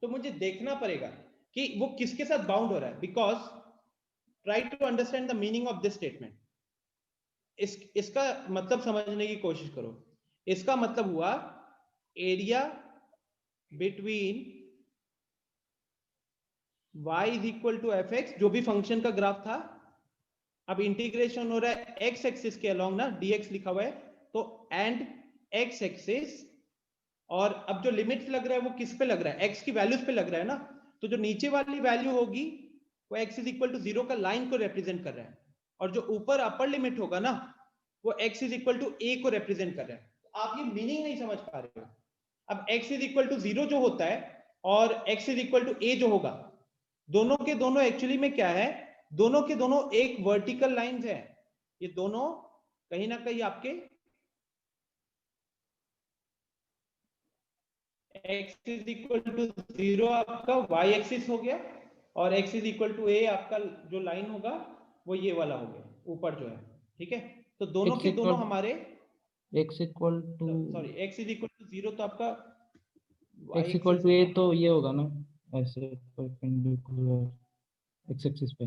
तो मुझे देखना पड़ेगा कि वो किसके साथ बाउंड हो रहा है, because try to understand the meaning of this statement. इसका मतलब समझने की कोशिश करो। इसका मतलब हुआ area between y is equal to f x, जो भी फंक्शन का ग्राफ था, अब इंटीग्रेशन हो रहा है एक्स एक्सिस के अलोंग ना, dx लिखा हुआ है, तो एंड एक्स एक्सिस, और अब जो लिमिट्स लग रहा है वो किस पे लग रहा है, x की वैल्यूज पे लग रहा है ना, तो जो नीचे वाली वैल्यू होगी वो x इज इक्वल टू 0 का लाइन को रिप्रेजेंट कर रहा है, और जो ऊपर अपर लिमिट होगा ना वो x is equal to a को रिप्रेजेंट कर रहा है। तो आप ये मीनिंग नहीं समझ पा रहे हो। अब x इज इक्वल टू 0 जो होता है और x is equal to a जो होगा, दोनों के दोनों एक्चुअली में क्या है, दोनों के दोनों एक वर्टिकल लाइंस है, ये दोनों कहीं ना कहीं आपके x इज इक्वल टू 0 आपका y एक्सिस हो गया, और x is equal to a आपका जो लाइन होगा वो ये वाला हो गया ऊपर जो है, ठीक है, तो दोनों
x
के दोनों
इक्वल
हमारे
x equal to
sorry x is equal to 0, तो आपका y
x equal
axis
to a, तो ये होगा ना ऐसे परपेंडिकुलर x एक्सिस पे।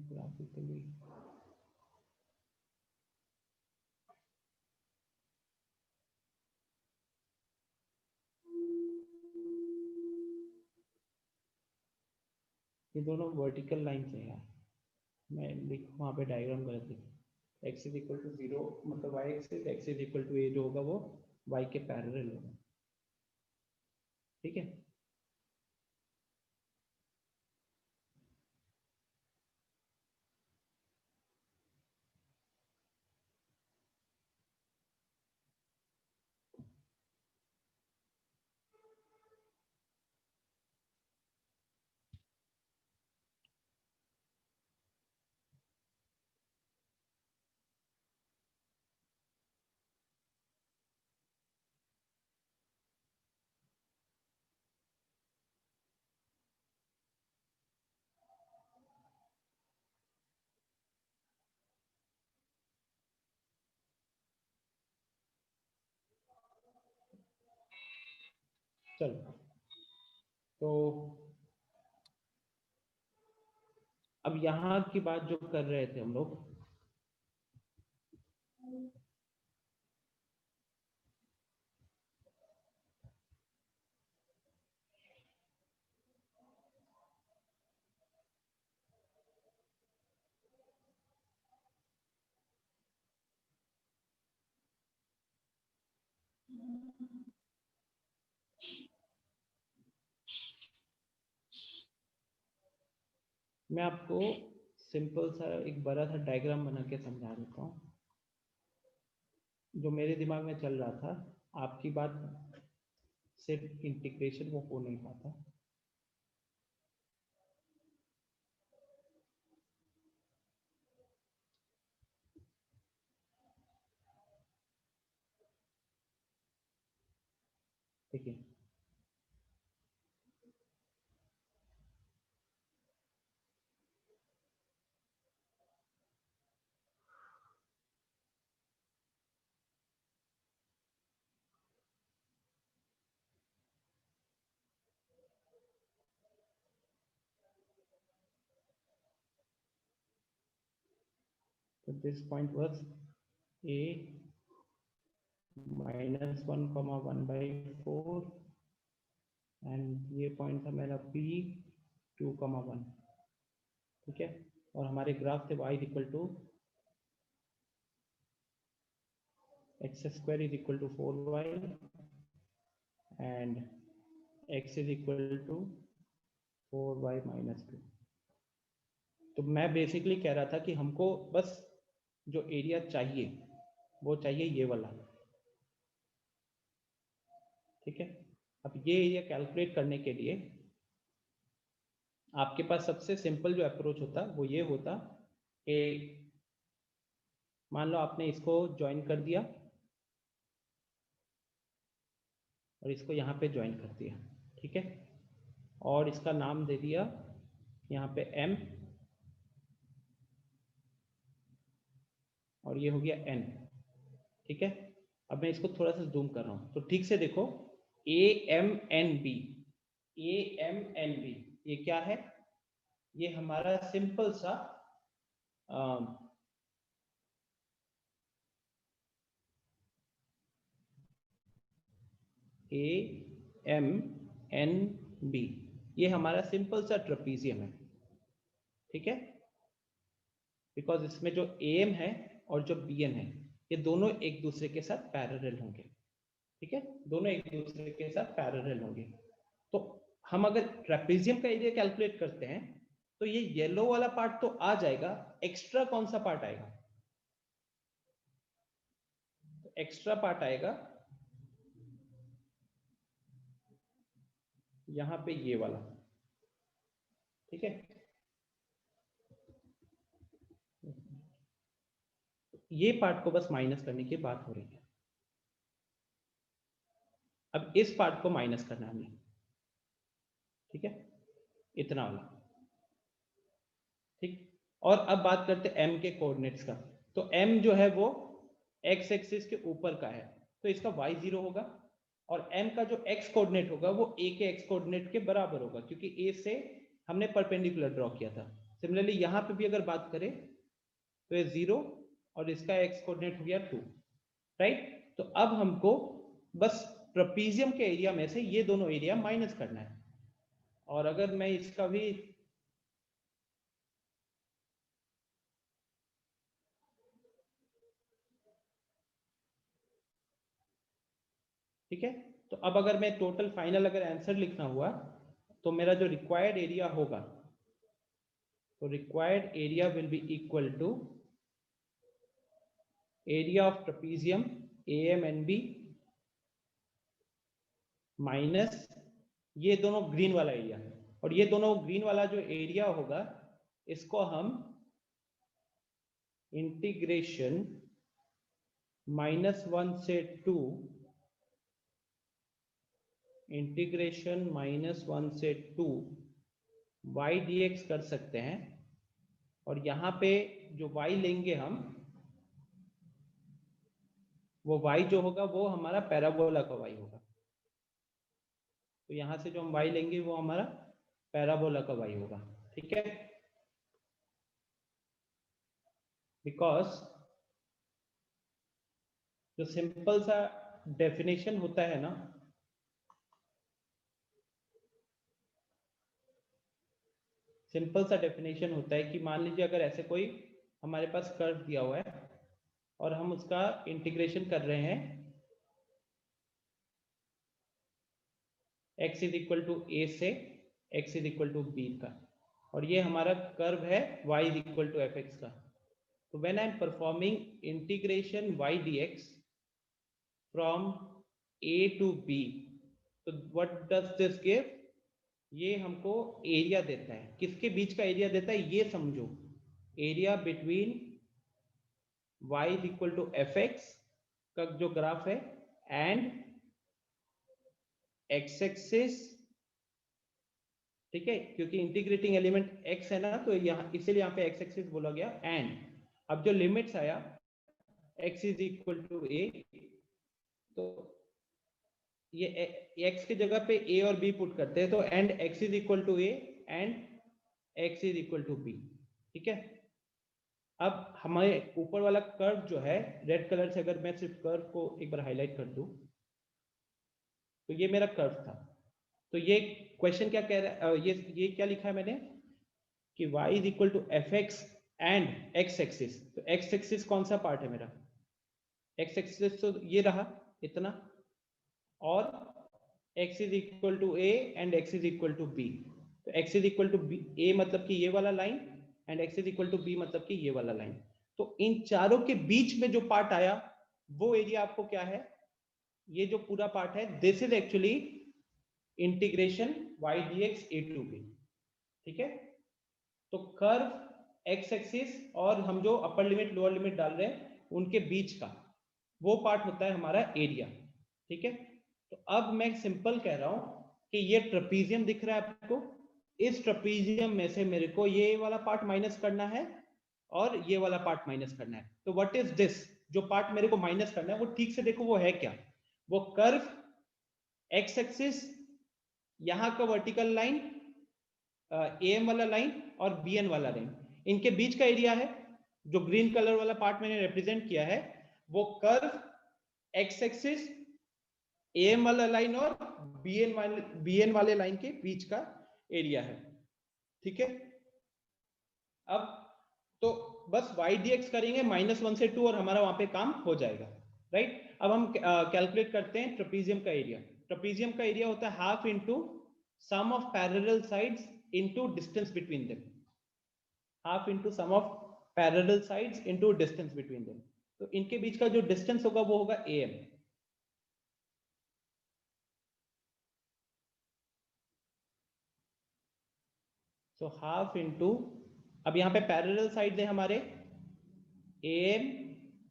ग्राफिकली ये दोनों वर्टिकल लाइन से है, मैं लिख वहाँ पे डायग्राम गलत लिखा, x इज इक्वल टू 0 मतलब y axis, x is equal to a जो होगा वो y के पैरेलल होगा, ठीक है। चलो, तो अब यहाँ की बात जो कर रहे थे हम लोग, मैं आपको सिंपल सा एक बड़ा सा डायग्राम बना के समझा देता हूँ, जो मेरे दिमाग में चल रहा था, आपकी बात सिर्फ इंटीग्रेशन वो हो नहीं पाता। देखिए, तो this point was a -1,1/4 and ये पॉइंट था मेरा b 2,1, ठीक है। और हमारे ग्राफ थे y equal to x² is equal to 4y and x is equal to 4y - 2। तो मैं बेसिकली कह रहा था कि हमको बस जो एरिया चाहिए वो चाहिए ये वाला, ठीक है। अब ये एरिया कैलकुलेट करने के लिए आपके पास सबसे सिंपल जो अप्रोच होता वो ये होता कि मान लो आपने इसको ज्वाइन कर दिया और इसको यहाँ पे ज्वाइन कर दिया, ठीक है, और इसका नाम दे दिया यहाँ पे m और ये हो गया n, ठीक है। अब मैं इसको थोड़ा सा जूम कर रहा हूँ, तो ठीक से देखो, AMNB, AMNB ये क्या है, ये हमारा सिंपल सा AMNB ये हमारा सिंपल सा ट्रेपीजियम है, ठीक है। बिकॉज इसमें जो AM है और जो BN है ये दोनों एक दूसरे के साथ पैरेलल होंगे, ठीक है, दोनों एक दूसरे के साथ पैरेलल होंगे। तो हम अगर ट्रेपीजियम का एरिया कैलकुलेट करते हैं तो ये येलो वाला पार्ट तो आ जाएगा, एक्स्ट्रा कौन सा पार्ट आएगा, तो एक्स्ट्रा पार्ट आएगा यहाँ पे ये वाला, ठीक है। ये पार्ट को बस माइनस करने की बात हो रही है, अब इस पार्ट को माइनस करना है हमने, ठीक है, इतना वाला, ठीक। और अब बात करते हैं m के कोऑर्डिनेट्स का। तो m जो है वो x एक्सिस के ऊपर का है, तो इसका y 0 होगा, और m का जो x कोऑर्डिनेट होगा वो a के x कोऑर्डिनेट के बराबर होगा, क्योंकि a से हमने परपेंडिकुलर ड्रॉ किया था। सिमिलरली यहाँ पे भी अगर बात करें तो ये 0 और इसका x कोऑर्डिनेट हो गया 2, राइट। तो अब हमको बस ट्रेपीजियम के एरिया में से ये दोनों एरिया माइनस करना है। और अगर मैं इसका भी ठीक है, तो अब अगर मैं टोटल फाइनल अगर आंसर लिखना हुआ तो मेरा जो रिक्वायर्ड एरिया होगा, तो required area will be equal to area of trapezium AMNB minus ये दोनों ग्रीन वाला एरिया, और ये दोनों ग्रीन वाला जो एरिया होगा इसको हम इंटीग्रेशन -1 से 2 इंटीग्रेशन -1 से 2 y dx कर सकते हैं। और यहाँ पे जो y लेंगे हम, वो y जो होगा वो हमारा पैराबोला का y होगा। तो यहाँ से जो हम y लेंगे वो हमारा पैराबोला का y होगा, ठीक है। बिकॉज जो सिंपल सा डेफिनेशन होता है ना, सिंपल सा डेफिनेशन होता है कि मान लीजिए अगर ऐसे कोई हमारे पास कर्व दिया हुआ है और हम उसका इंटीग्रेशन कर रहे हैं x is equal to a से x is equal to b का, और ये हमारा कर्व है y is equal to fx का। तो when I am performing integration y dx from a to b, तो व्हाट डज दिस गिव, ये हमको एरिया देता है। किसके बीच का एरिया देता है ये समझो, area between y is equal to fx का जो ग्राफ है एंड x एक्सिस, ठीक है, क्योंकि इंटीग्रेटिंग एलिमेंट x है ना, तो यहाँ इसीलिए यहाँ पे x एक्सिस बोला गया। एंड अब जो लिमिट्स आया x is equal to a, तो ये x की जगह पे a और b पुट करते हैं, तो and x is equal to a and x is equal to b, ठीक है। अब हमारे ऊपर वाला कर्व जो है रेड कलर से, अगर मैं सिर्फ कर्व को एक बार हाईलाइट कर दूं, तो ये मेरा कर्व था। तो ये क्वेश्चन क्या कह रहा है, ये क्या लिखा है मैंने कि y is equal to fx and x axis. तो x एक्सिस कौन सा पार्ट है मेरा, x एक्सिस तो ये रहा इतना, और x is equal to a and x is equal to b। तो x is equal to a मतलब कि ये वाला line, and x is equal to b मतलब कि ये वाला लाइन। तो इन चारों के बीच में जो पार्ट आया वो एरिया आपको क्या है, ये जो पूरा पार्ट है, this is actually integration y dx a to b, ठीक है। तो कर्व x एक्सिस और हम जो अपर लिमिट लोअर लिमिट डाल रहे हैं उनके बीच का वो पार्ट होता है हमारा एरिया, ठीक है। तो अब मैं सिंपल कह रहा हूं कि ये ट्रेपीजियम दिख रहा है आपको, इस ट्रेपीजियम में से मेरे को ये वाला पार्ट माइनस करना है और ये वाला पार्ट माइनस करना है। तो व्हाट इज दिस, जो पार्ट मेरे को माइनस करना है वो ठीक से देखो वो है क्या, वो कर्व x एक्सिस, यहाँ का वर्टिकल लाइन AM वाला लाइन और BN वाला लाइन, इनके बीच का एरिया है। जो ग्रीन कलर वाला पार्ट मैंने रिप्रेजेंट किया है वो कर्व x एक्सिस, AM वाला लाइन और BN वाले लाइन के बीच का एरिया है, ठीक है। अब तो बस y dx करेंगे -1 से 2 और हमारा वहां पे काम हो जाएगा, राइट। अब हम कैलकुलेट करते हैं ट्रेपीजियम का एरिया। ट्रेपीजियम का एरिया होता है half into sum of parallel sides into distance between them, half into sum of parallel sides into distance between them। तो इनके बीच का जो डिस्टेंस होगा वो होगा AM। सो हाफ इंटू, अब यहाँ पे पैरेलल साइड है हमारे AM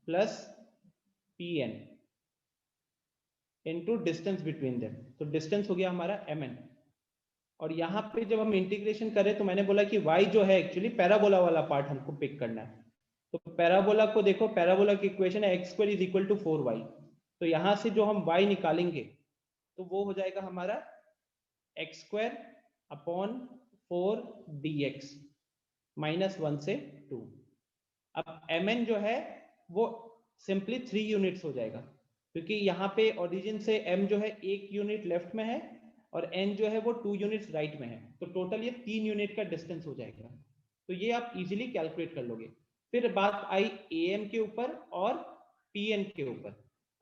plus PN, into distance between them, तो डिस्टेंस हो गया हमारा mn। और यहाँ पे जब हम इंटीग्रेशन करें तो मैंने बोला कि y जो है एक्चुअली पैराबोला वाला पार्ट हमको पिक करना है। तो पैराबोला को देखो, पैराबोला की इक्वेशन है x² is equal to 4y। तो यहाँ से जो हम y निकालेंगे तो वो हो जाएगा हमारा x² अपॉन 4 dx -1 से 2। अब mn जो है वो सिंपली 3 यूनिट्स हो जाएगा, क्योंकि यहाँ पे ओरिजिन से m जो है 1 यूनिट लेफ्ट में है और n जो है वो 2 यूनिट्स राइट में है, तो टोटल ये 3 यूनिट का डिस्टेंस हो जाएगा। तो ये आप इजीली कैलकुलेट कर लोगे। फिर बात आई am के ऊपर और pn के ऊपर।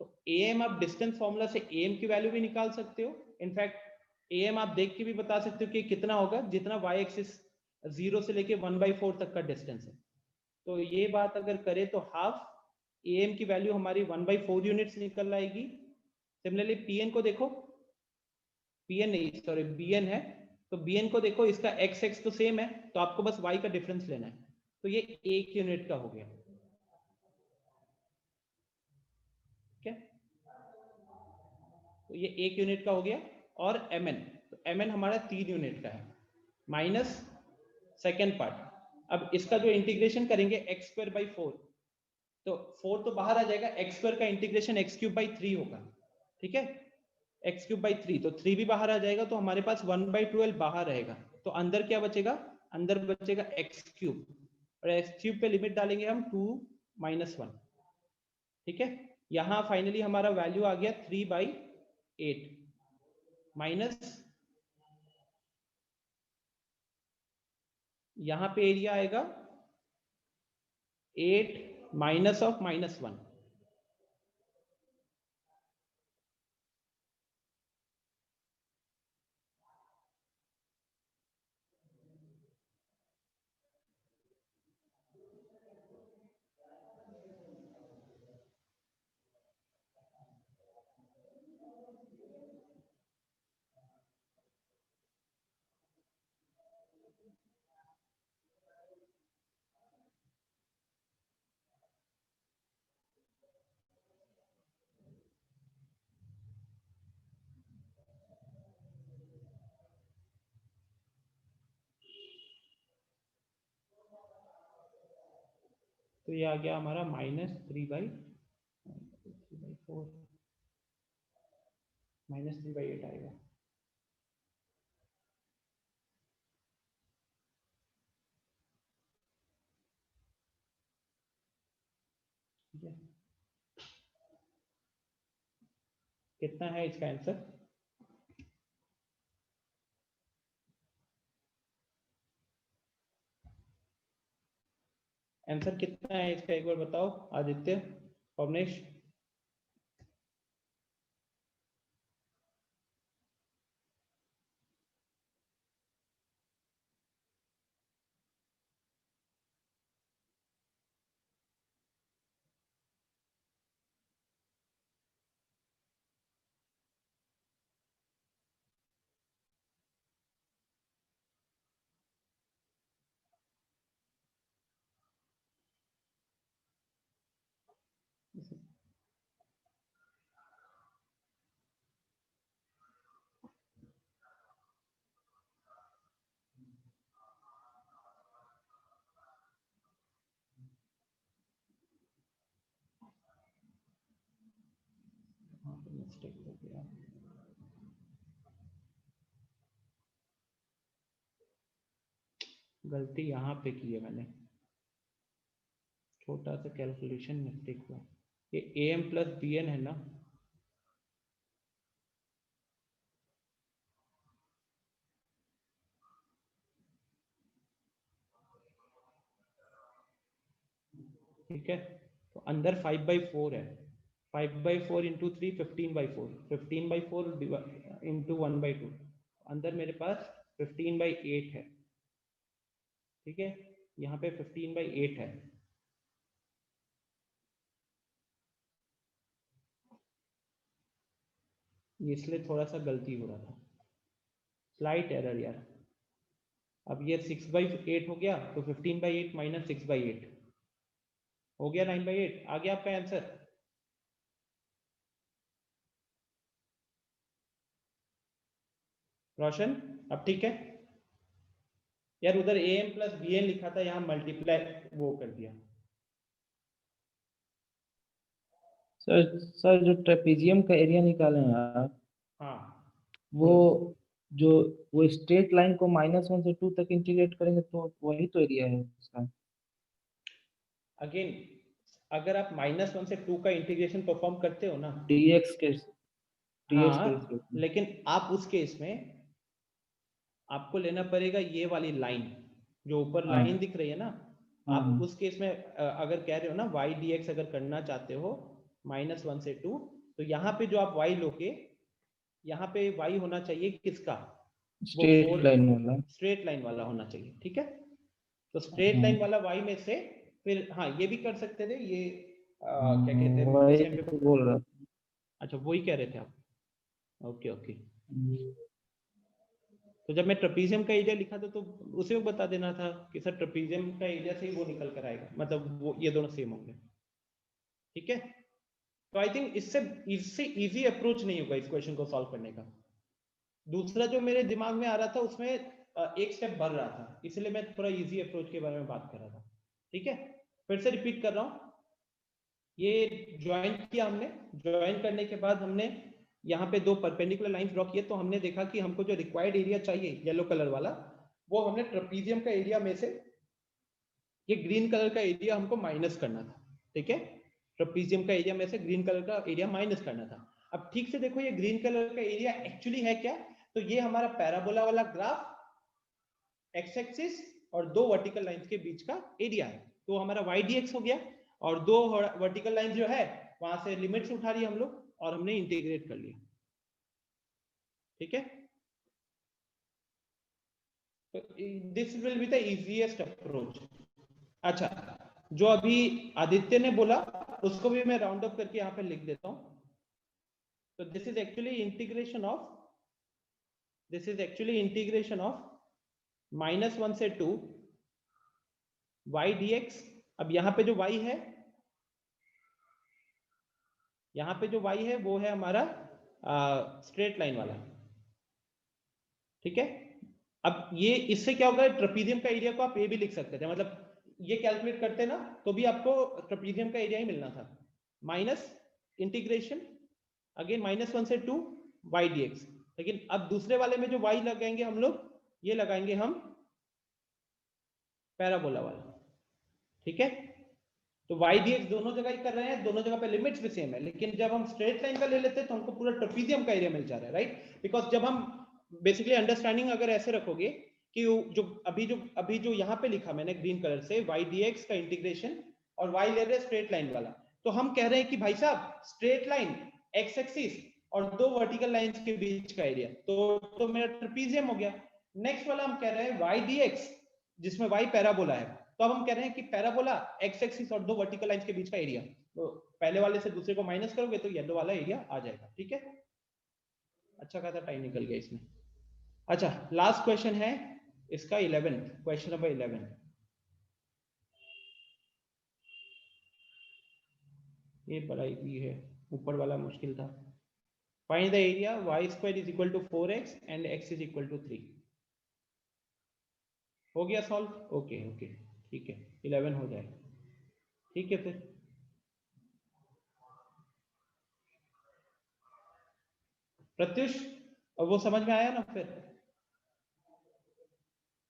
तो am आप डिस्टेंस फॉर्मूला से am की वैल्यू भी निकाल सकते हो। इनफैक्ट am आप देख के भी बता सकते हो कि कितना होगा, जितना y एक्सिस 0 से लेके 1/4 तक का डिस्टेंस है। तो ये बात अगर करें तो हाफ am की वैल्यू हमारी 1/4 यूनिट्स निकल आएगी। सिमिलरली pn को देखो, pn नहीं सॉरी bn है, तो bn को देखो, इसका x तो सेम है, तो आपको बस y का डिफरेंस लेना है, तो ये 1 यूनिट का हो गया। ठीक है, तो ये 1 यूनिट का हो गया। और mn, तो mn हमारा 3 यूनिट का है माइनस सेकेंड पार्ट। अब इसका जो इंटीग्रेशन करेंगे x²/4, तो 4 तो बाहर आ जाएगा, x² का इंटीग्रेशन x³/3 होगा। ठीक है, x³/3, तो 3 भी बाहर आ जाएगा, तो हमारे पास 1/12 बाहर रहेगा। तो अंदर क्या बचेगा, अंदर बचेगा x³ और x³ पे लिमिट डालेंगे हम 2 - 1। ठीक है, यहाँ फाइनली हमारा वैल्यू आ गया 3/8 माइनस, यहाँ पे एरिया आएगा 8 माइनस ऑफ -1। तो ये आ गया हमारा -3/4 -3/8 आएगा। ठीक है, कितना है इसका आंसर? आंसर कितना है इसका एक बार बताओ आदित्य, पवनेश। मिस्टेक हो गया, गलती यहाँ पे की है मैंने, छोटा सा कैलकुलेशन मिस्टेक हुआ। ये am प्लस bn है ना, ठीक है, तो अंदर 5/4 है, 5/4 इंटू 3 15/4, 15/4 इंटू 1/2, अंदर मेरे पास 15/8 है। ठीक है, यहाँ पे 15/8 है। इसलिए थोड़ा सा गलती हो रहा था, स्लाइट एरर यार। अब ये 6/8 हो गया, तो 15/8 माइनस 6/8 हो गया 9/8। आ गया आपका आंसर? रोशन अब ठीक है यार, उधर am प्लस bn लिखा था, यहाँ मल्टीप्लाई वो कर दिया।
सर जो ट्रेपेजियम का एरिया निकाले हैं यार,
हाँ
वो जो वो स्ट्रेट लाइन को -1 से 2 तक इंटीग्रेट करेंगे तो वही तो एरिया है उसका।
अगेन अगर आप -1 से 2 का इंटीग्रेशन परफॉर्म करते हो ना,
dx के
हाँ,
केस में।
लेकिन आप उस केस में आपको लेना पड़ेगा ये वाली लाइन, जो ऊपर
हाँ।
लाइन दिख रही है ना, आप
हाँ।
उस केस में अगर कह रहे हो ना y dx अगर करना चाहते हो -1 से 2, तो यहाँ पे जो आप y लोगे, यहाँ पे y होना चाहिए किसका, वो
स्ट्रेट लाइन वाला।
स्ट्रेट लाइन वाला होना चाहिए, ठीक है। तो स्ट्रेट लाइन वाला y में से फिर हाँ ये भी कर सकते थे, ये क्या कहते हैं
वही
सेम
तो बोल रहा था।
अच्छा वही कह रहे थे आप, ओके ओके।
हम्म।
तो जब मैं ट्रेपीजियम का एरिया लिखा था तो उसे भी बता देना था कि सर ट्रेपीजियम का एरिया से ही वो निकल कर आएगा, मतलब वो ये दोनों सेम होंगे, ठीक है। तो आई थिंक इससे इजी अप्रोच नहीं होगा इस क्वेश्चन को सॉल्व करने का। दूसरा जो मेरे दिमाग में आ रहा था उसमें एक स्टेप बढ़ रहा था, इसलिए मैं थोड़ा इजी अप्रोच के बारे में बात कर रहा था, ठीक है। फिर से रिपीट कर रहा हूँ, ये ज्वाइन किया हमने, ज्वाइन करने के बाद हमने यहाँ पे दो परपेंडिकुलर लाइंस ड्रॉ किए, तो हमने देखा कि हमको जो रिक्वायर्ड एरिया चाहिए येलो कलर वाला, वो हमने ट्रेपीजियम का एरिया में से ये ग्रीन कलर का एरिया हमको माइनस करना था, ठीक है। ट्रेपीजियम का एरिया में से ग्रीन कलर का एरिया माइनस करना था। अब ठीक से देखो ये ग्रीन कलर का एरिया एक्चुअली है क्या, तो ये हमारा पैराबोला वाला ग्राफ, एक्स एक्सिस और दो वर्टिकल लाइंस के बीच का एरिया है, तो हमारा वाई डी एक्स हो गया, और दो वर्टिकल लाइन जो है वहां से लिमिट्स उठा रही हम लोग और हमने इंटीग्रेट कर लिया, ठीक है। तो this will be the easiest approach. अच्छा, जो अभी आदित्य ने बोला उसको भी मैं राउंड अप करके यहाँ पे लिख देता हूँ। तो this is actually integration of -1 से 2 y dx। अब यहाँ पे जो y है, यहाँ पे जो y है वो है हमारा स्ट्रेट लाइन वाला, ठीक है। अब ये इससे क्या होगा, ट्रेपीजियम का एरिया को आप ये भी लिख सकते थे, मतलब ये कैलकुलेट करते ना तो भी आपको ट्रेपीजियम का एरिया ही मिलना था, माइनस इंटीग्रेशन अगेन -1 से 2 y dx। लेकिन अब दूसरे वाले में जो y लगाएंगे हम लोग, ये लगाएंगे हम पैराबोला वाला, ठीक है। तो y dx दोनों जगह ही कर रहे हैं, दोनों जगह पे लिमिट्स भी सेम है, लेकिन जब हम स्ट्रेट लाइन का ले लेते हैं तो हमको पूरा ट्रेपीजियम का एरिया मिल जा रहा है, राइट। बिकॉज जब हम बेसिकली अंडरस्टैंडिंग अगर ऐसे रखोगे कि जो अभी जो यहाँ पे लिखा मैंने ग्रीन कलर से y dx का इंटीग्रेशन और y ले रहे हैं स्ट्रेट लाइन वाला, तो हम कह रहे हैं कि भाई साहब स्ट्रेट लाइन x एक्सिस और दो वर्टिकल लाइंस के बीच का एरिया, तो मेरा ट्रेपीजियम हो गया। नेक्स्ट वाला हम कह रहे हैं y dx जिसमें y पैराबोला है, तो अब हम कह रहे हैं कि पैराबोला x एक्सिस और दो वर्टिकल लाइंस के बीच का एरिया, तो पहले वाले से दूसरे को माइनस करोगे तो येलो वाला एरिया आ जाएगा, ठीक है। अच्छा खासा टाइम निकल गया इसमें। अच्छा, लास्ट क्वेश्चन है इसका 11, क्वेश्चन नंबर 11। ये बड़ा इजी है, ऊपर वाला मुश्किल था। Find the area y² is equal to 4x and x is equal to 3। हो गया सॉल्व, ओके ओके ठीक है, 11 हो जाएगा, ठीक है। फिर प्रत्युष वो समझ में आया ना फिर।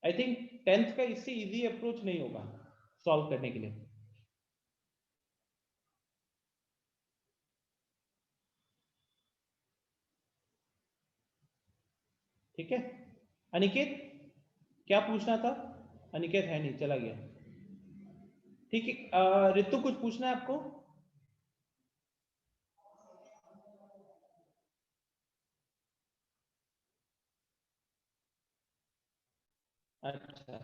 आई थिंक 10th का इससे इजी अप्रोच नहीं होगा सॉल्व करने के लिए, ठीक है। अनिकेत क्या पूछना था, अनिकेत है नहीं, चला गया, ठीक है। ऋतु कुछ पूछना है आपको? अच्छा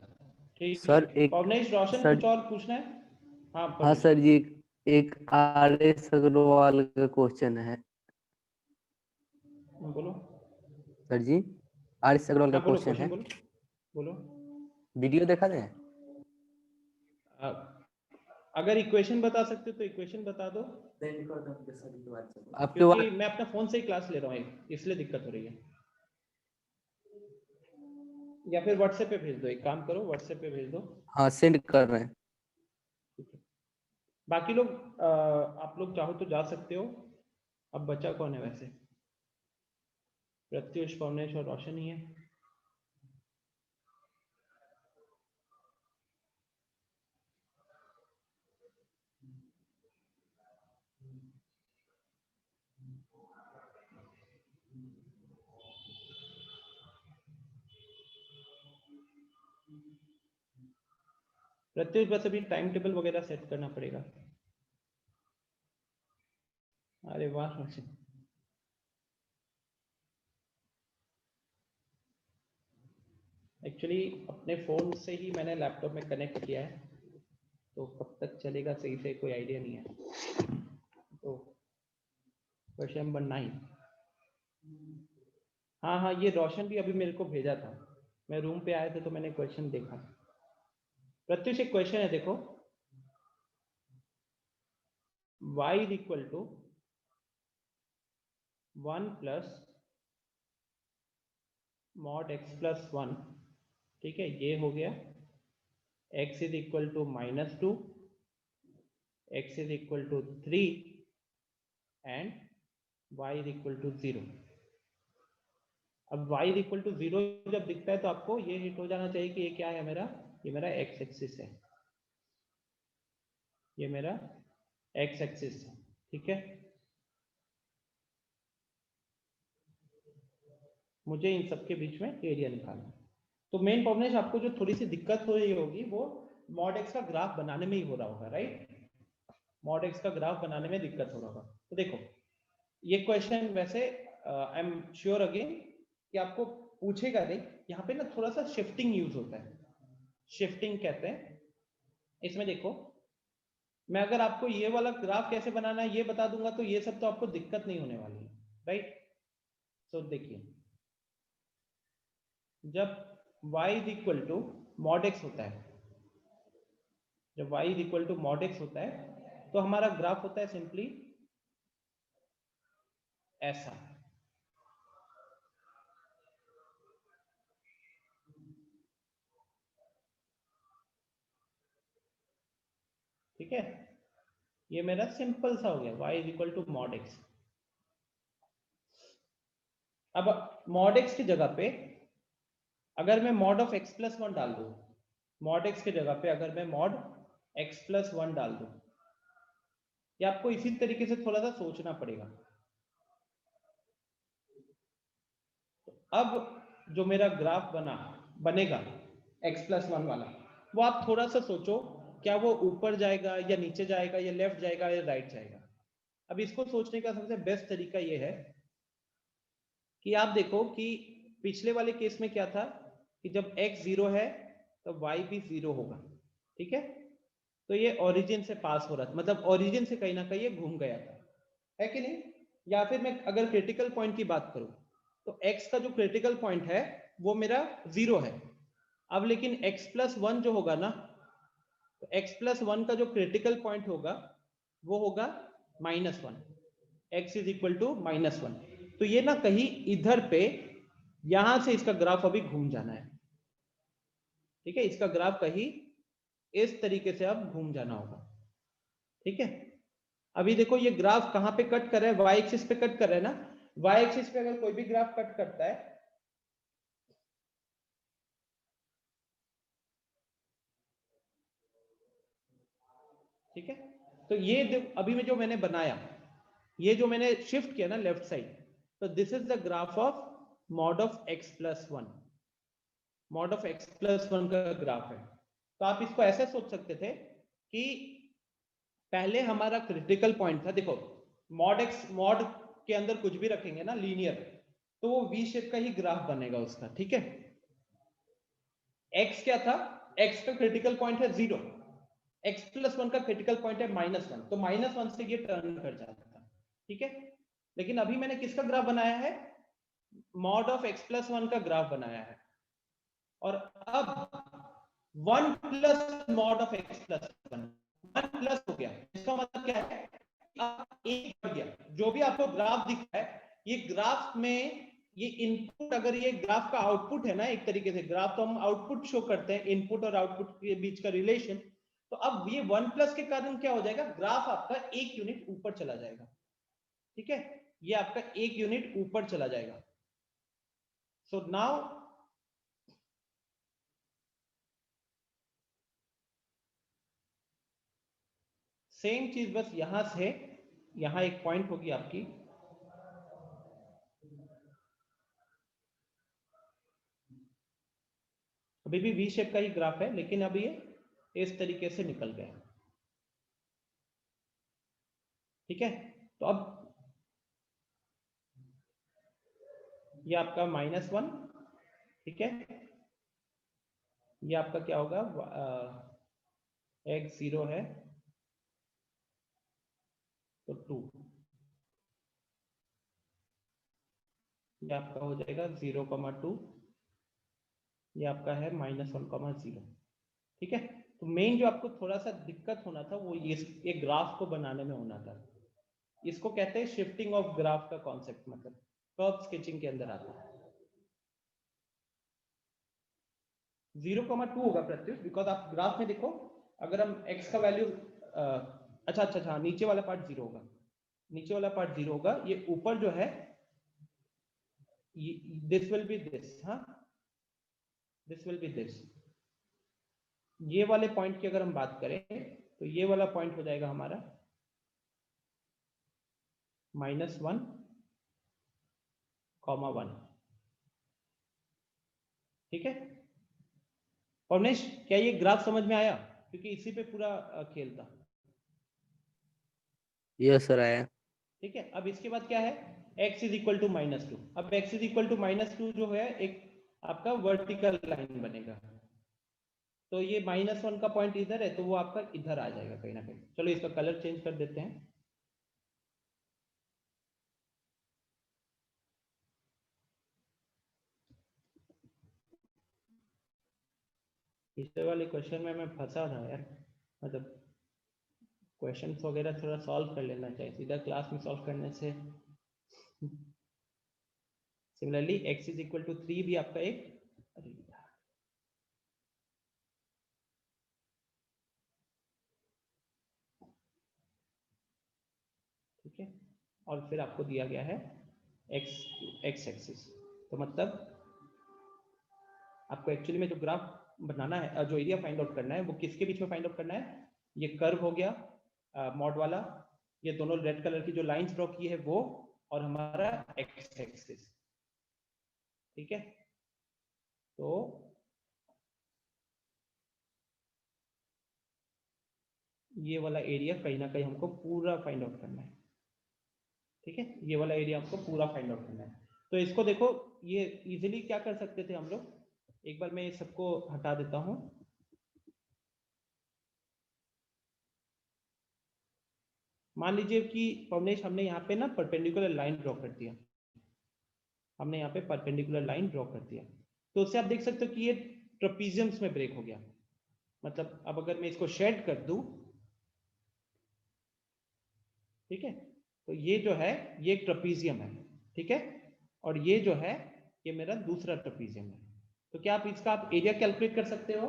ठीक है।
सर एक
पवनेश, रोशन
सर
कुछ और पूछना है? हाँ
हाँ
पवनेश
सर जी, एक RS अग्रवाल का क्वेश्चन है
बोलो।
सर जी। RS अग्रवाल का
हाँ बोलो,
क्वेश्चन
क्वेश्चन
है,
बोलो बोलो।
वीडियो देखा जाए?
अ, अगर इक्वेशन बता सकते तो इक्वेशन बता दो,
आपके
क्योंकि
बात
मैं अपना फोन से ही क्लास ले रहा हूँ इसलिए दिक्कत हो रही है। या फिर व्हाट्सएप पे भेज दो, एक काम करो व्हाट्सएप पे भेज दो।
हाँ सेंड कर रहे हैं।
ठीक है। बाकी लोग आप लोग चाहो तो जा सकते हो। अब बचा कौन है वैसे? प्रत्युष, पवनेश और रोशन ही है। प्रत्युष बस अभी टाइम टेबल वगैरह सेट करना पड़ेगा। अरे वाह रोशन। एक्चुअली अपने फोन से ही मैंने लैपटॉप में कनेक्ट किया है, तो कब तक चलेगा सही से कोई आइडिया नहीं है। तो क्वेश्चन नंबर 9। हाँ हाँ, ये रोशन भी अभी मेरे को भेजा था, मैं रूम पे आया था तो मैंने क्वेश्चन देखा। प्रत्युष एक क्वेश्चन है देखो, y is equal to 1 plus mod x plus 1, ठीक है, ये हो गया। x is equal to -2, x is equal to 3 and y is equal to 0। अब y इज इक्वल टू 0 जब दिखता है तो आपको ये हिट हो जाना चाहिए कि ये क्या है मेरा, ये मेरा x एक्सिस है, ये मेरा x एक्सिस है, ठीक है। मुझे इन सबके बीच में एरिया निकालना है। तो मेन प्रॉब्लम आपको जो थोड़ी सी दिक्कत हो रही होगी वो मॉड एक्स का ग्राफ बनाने में ही हो रहा होगा, राइट। मॉड एक्स का ग्राफ बनाने में दिक्कत हो रहा होगा। तो देखो ये क्वेश्चन वैसे आई एम श्योर अगेन कि आपको पूछेगा नहीं, यहाँ पे ना थोड़ा सा शिफ्टिंग यूज होता है, शिफ्टिंग कहते हैं इसमें। देखो मैं अगर आपको ये वाला ग्राफ कैसे बनाना है ये बता दूंगा तो ये सब तो आपको दिक्कत नहीं होने वाली है, राइट। तो देखिए जब y is equal to mod x होता है, जब y is equal to mod x होता है तो हमारा ग्राफ होता है सिंपली ऐसा, ठीक है। ये मेरा सिंपल सा हो गया y is equal to mod x. अब मॉड एक्स की जगह पे अगर मैं मॉड ऑफ x प्लस 1 डाल दूं, मॉड एक्स की जगह पे अगर मैं मॉड x प्लस 1 डाल दूं, ये आपको इसी तरीके से थोड़ा सा सोचना पड़ेगा। अब जो मेरा ग्राफ बनेगा x प्लस 1 वाला, वो आप थोड़ा सा सोचो क्या वो ऊपर जाएगा या नीचे जाएगा या लेफ्ट जाएगा या राइट जाएगा। अब इसको सोचने का सबसे बेस्ट तरीका ये है कि आप देखो कि पिछले वाले केस में क्या था कि जब x 0 है तो y भी 0 होगा, ठीक है। तो ये ओरिजिन से पास हो रहा था, मतलब ओरिजिन से कहीं ना कहीं ये घूम गया था, है कि नहीं। या फिर मैं अगर क्रिटिकल पॉइंट की बात करूं तो x का जो क्रिटिकल पॉइंट है वो मेरा 0 है। अब लेकिन x प्लस 1 जो होगा ना, तो x प्लस 1 का जो क्रिटिकल पॉइंट होगा वो होगा -1, x इज इक्वल टू -1। तो ये ना कहीं इधर पे यहां से इसका ग्राफ अभी घूम जाना है, ठीक है। इसका ग्राफ कहीं इस तरीके से अब घूम जाना होगा, ठीक है। अभी देखो ये ग्राफ कहां पे कट कर रहा है, y एक्सिस पे कट कर रहा है ना। y एक्सिस पे अगर कोई भी ग्राफ कट करता है ठीक है, तो ये अभी में जो मैंने बनाया, ये जो मैंने शिफ्ट किया ना लेफ्ट साइड, तो this is the graph of mod of x plus 1, mod of x plus 1 का ग्राफ है। तो आप इसको ऐसे सोच सकते थे कि पहले हमारा क्रिटिकल पॉइंट था, देखो मॉड के अंदर कुछ भी रखेंगे ना लीनियर, तो वो वी शेप का ही ग्राफ बनेगा उसका, ठीक है। x क्या था, x का क्रिटिकल पॉइंट है 0, x प्लस 1 का क्रिटिकल पॉइंट है -1, तो -1 से ये टर्न कर जाता था, ठीक है। लेकिन अभी मैंने किसका ग्राफ बनाया है, मॉड ऑफ x प्लस 1 का ग्राफ बनाया है। और अब 1 plus mod of x plus 1 plus हो गया, इसका मतलब क्या है, एक बढ़ गया। जो भी आपको ग्राफ दिख रहा है ये ग्राफ में ये इनपुट, अगर ये ग्राफ का आउटपुट है ना, एक तरीके से ग्राफ तो हम आउटपुट शो करते हैं, इनपुट और आउटपुट के बीच का रिलेशन। तो अब ये 1+ के कारण क्या हो जाएगा, ग्राफ आपका 1 यूनिट ऊपर चला जाएगा। ठीक है, ये आपका 1 यूनिट ऊपर चला जाएगा। सो नाउ सेम चीज बस यहां से, यहां एक पॉइंट होगी आपकी, अभी भी वी शेप का ही ग्राफ है, लेकिन अब ये इस तरीके से निकल गया। ठीक है, तो अब ये आपका -1, ठीक है, ये आपका क्या होगा, x 0 है तो 2, ये आपका हो जाएगा 0,2, ये आपका है -1,0। ठीक है, तो मेन जो आपको थोड़ा सा दिक्कत होना था वो ये ग्राफ को बनाने में होना था। इसको कहते हैं शिफ्टिंग ऑफ ग्राफ का कॉन्सेप्ट, मतलब कर्व स्केचिंग के अंदर आता है। 0,2 होगा प्रत्युष, बिकॉज आप ग्राफ में देखो, अगर हम x का वैल्यू अच्छा, नीचे वाला पार्ट 0 होगा, नीचे वाला पार्ट 0 होगा, ये ऊपर जो है दिस विल बी दिस, हाँ दिस विल बी दिस। ये वाले पॉइंट की अगर हम बात करें तो ये वाला पॉइंट हो जाएगा हमारा -1,1। ठीक है पवनेश, क्या ये ग्राफ समझ में आया, क्योंकि इसी पे पूरा खेल था।
यस सर आया।
ठीक है, अब इसके बाद क्या है, x = -2। अब x = -2 जो है एक आपका वर्टिकल लाइन बनेगा, तो ये -1 का पॉइंट इधर है, तो वो आपका इधर आ जाएगा कहीं ना कहीं। चलो इसका कलर चेंज कर देते हैं। पिछले वाले क्वेश्चन में मैं फंसा था यार, मतलब क्वेश्चन वगैरह थोड़ा सॉल्व कर लेना चाहिए, सीधा क्लास में सॉल्व करने से। सिमिलरली x = 3 भी आपका एक, ठीक है, और फिर आपको दिया गया है x एक्सिस। तो मतलब आपको एक्चुअली में जो ग्राफ बनाना है, जो एरिया फाइंड आउट करना है, वो किसके बीच में फाइंड आउट करना है, ये कर्व हो गया मॉड वाला, ये दोनों रेड कलर की जो लाइंस ड्रॉ की है वो, और हमारा x एक्सिस। ठीक है, तो ये वाला एरिया कहीं ना कहीं हमको पूरा फाइंड आउट करना है। ठीक है, ये वाला एरिया हमको पूरा फाइंड आउट करना है। तो इसको देखो, ये इजीली क्या कर सकते थे हम लोग, एक बार मैं सबको हटा देता हूं। मान लीजिए कि पवनेश हमने यहाँ पे ना परपेंडिकुलर लाइन ड्रॉ कर दिया, हमने यहाँ पे परपेंडिकुलर लाइन ड्रॉ कर दिया, तो उससे आप देख सकते हो कि ये ट्रेपीजियम्स में ब्रेक हो गया। मतलब अब अगर मैं इसको शेड कर दूं, ठीक है, तो ये जो है ये एक ट्रेपीजियम है। ठीक है, और ये जो है ये मेरा दूसरा ट्रेपीजियम है। तो क्या आप इसका आप एरिया कैलकुलेट कर सकते हो,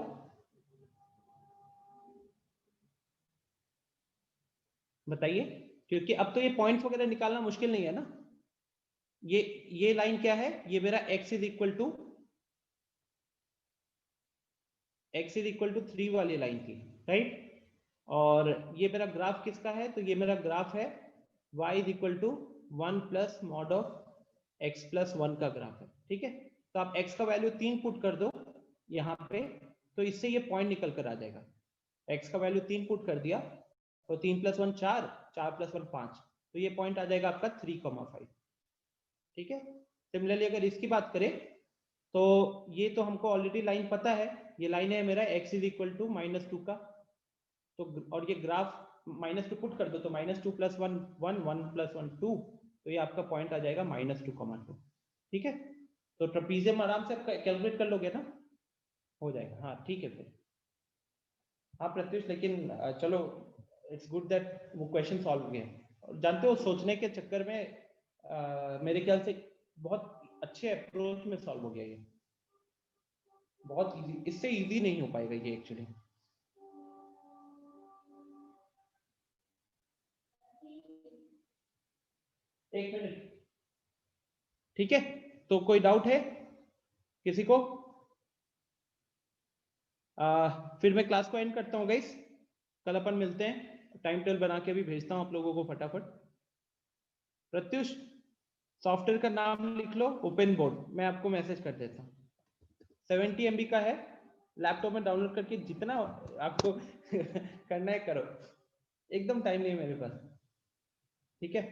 बताइए, क्योंकि अब तो ये पॉइंट्स वगैरह निकालना मुश्किल नहीं है ना। ये लाइन क्या है, ये मेरा x = 3 वाली लाइन थी, राइट। और ये मेरा ग्राफ किसका है, तो ये मेरा ग्राफ है y = 1 + mod of x + 1 का ग्राफ है। ठीक है, तो आप x का वैल्यू 3 पुट कर दो यहाँ पे, तो इससे ये पॉइंट निकल कर आ जाएगा। x का वैल्यू 3 पुट कर दिया, तो 3 + 1 4, 4 + 1 5, तो ये पॉइंट आ जाएगा आपका 3,5। ठीक है, सिमिलरली अगर इसकी बात करें तो ये तो हमको ऑलरेडी लाइन पता है, ये लाइन है मेरा x = -2 का, तो और ये ग्राफ -2 पुट कर दो, तो -2 + 1 1 1 + 1 2, तो ये आपका पॉइंट आ जाएगा -2,2। ठीक है, तो ट्रेपीजियम आराम से कैलकुलेट कर लोगे ना, हो जाएगा। हाँ ठीक है फिर, हाँ प्रत्युष, लेकिन चलो इट्स गुड दैट वो क्वेश्चन सॉल्व हो गया। जानते हो सोचने के चक्कर में मेरे ख्याल से बहुत अच्छे अप्रोच में सॉल्व हो गया ये, बहुत इजी, इससे इजी नहीं हो पाएगा ये एक्चुअली। एक मिनट, ठीक है, तो कोई डाउट है किसी को? फिर मैं क्लास को एंड करता हूँ गाइस, कल अपन मिलते हैं, टाइम टेबल बना के भी भेजता हूँ आप लोगों को फटाफट। प्रत्युष सॉफ्टवेयर का नाम लिख लो, ओपन बोर्ड, मैं आपको मैसेज कर देता हूँ। 70 MB का है, लैपटॉप में डाउनलोड करके जितना आपको करना है करो, एकदम टाइम नहीं है मेरे पास, ठीक है।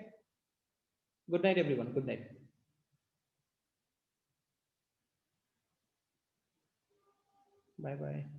Good night everyone, good night. Bye bye.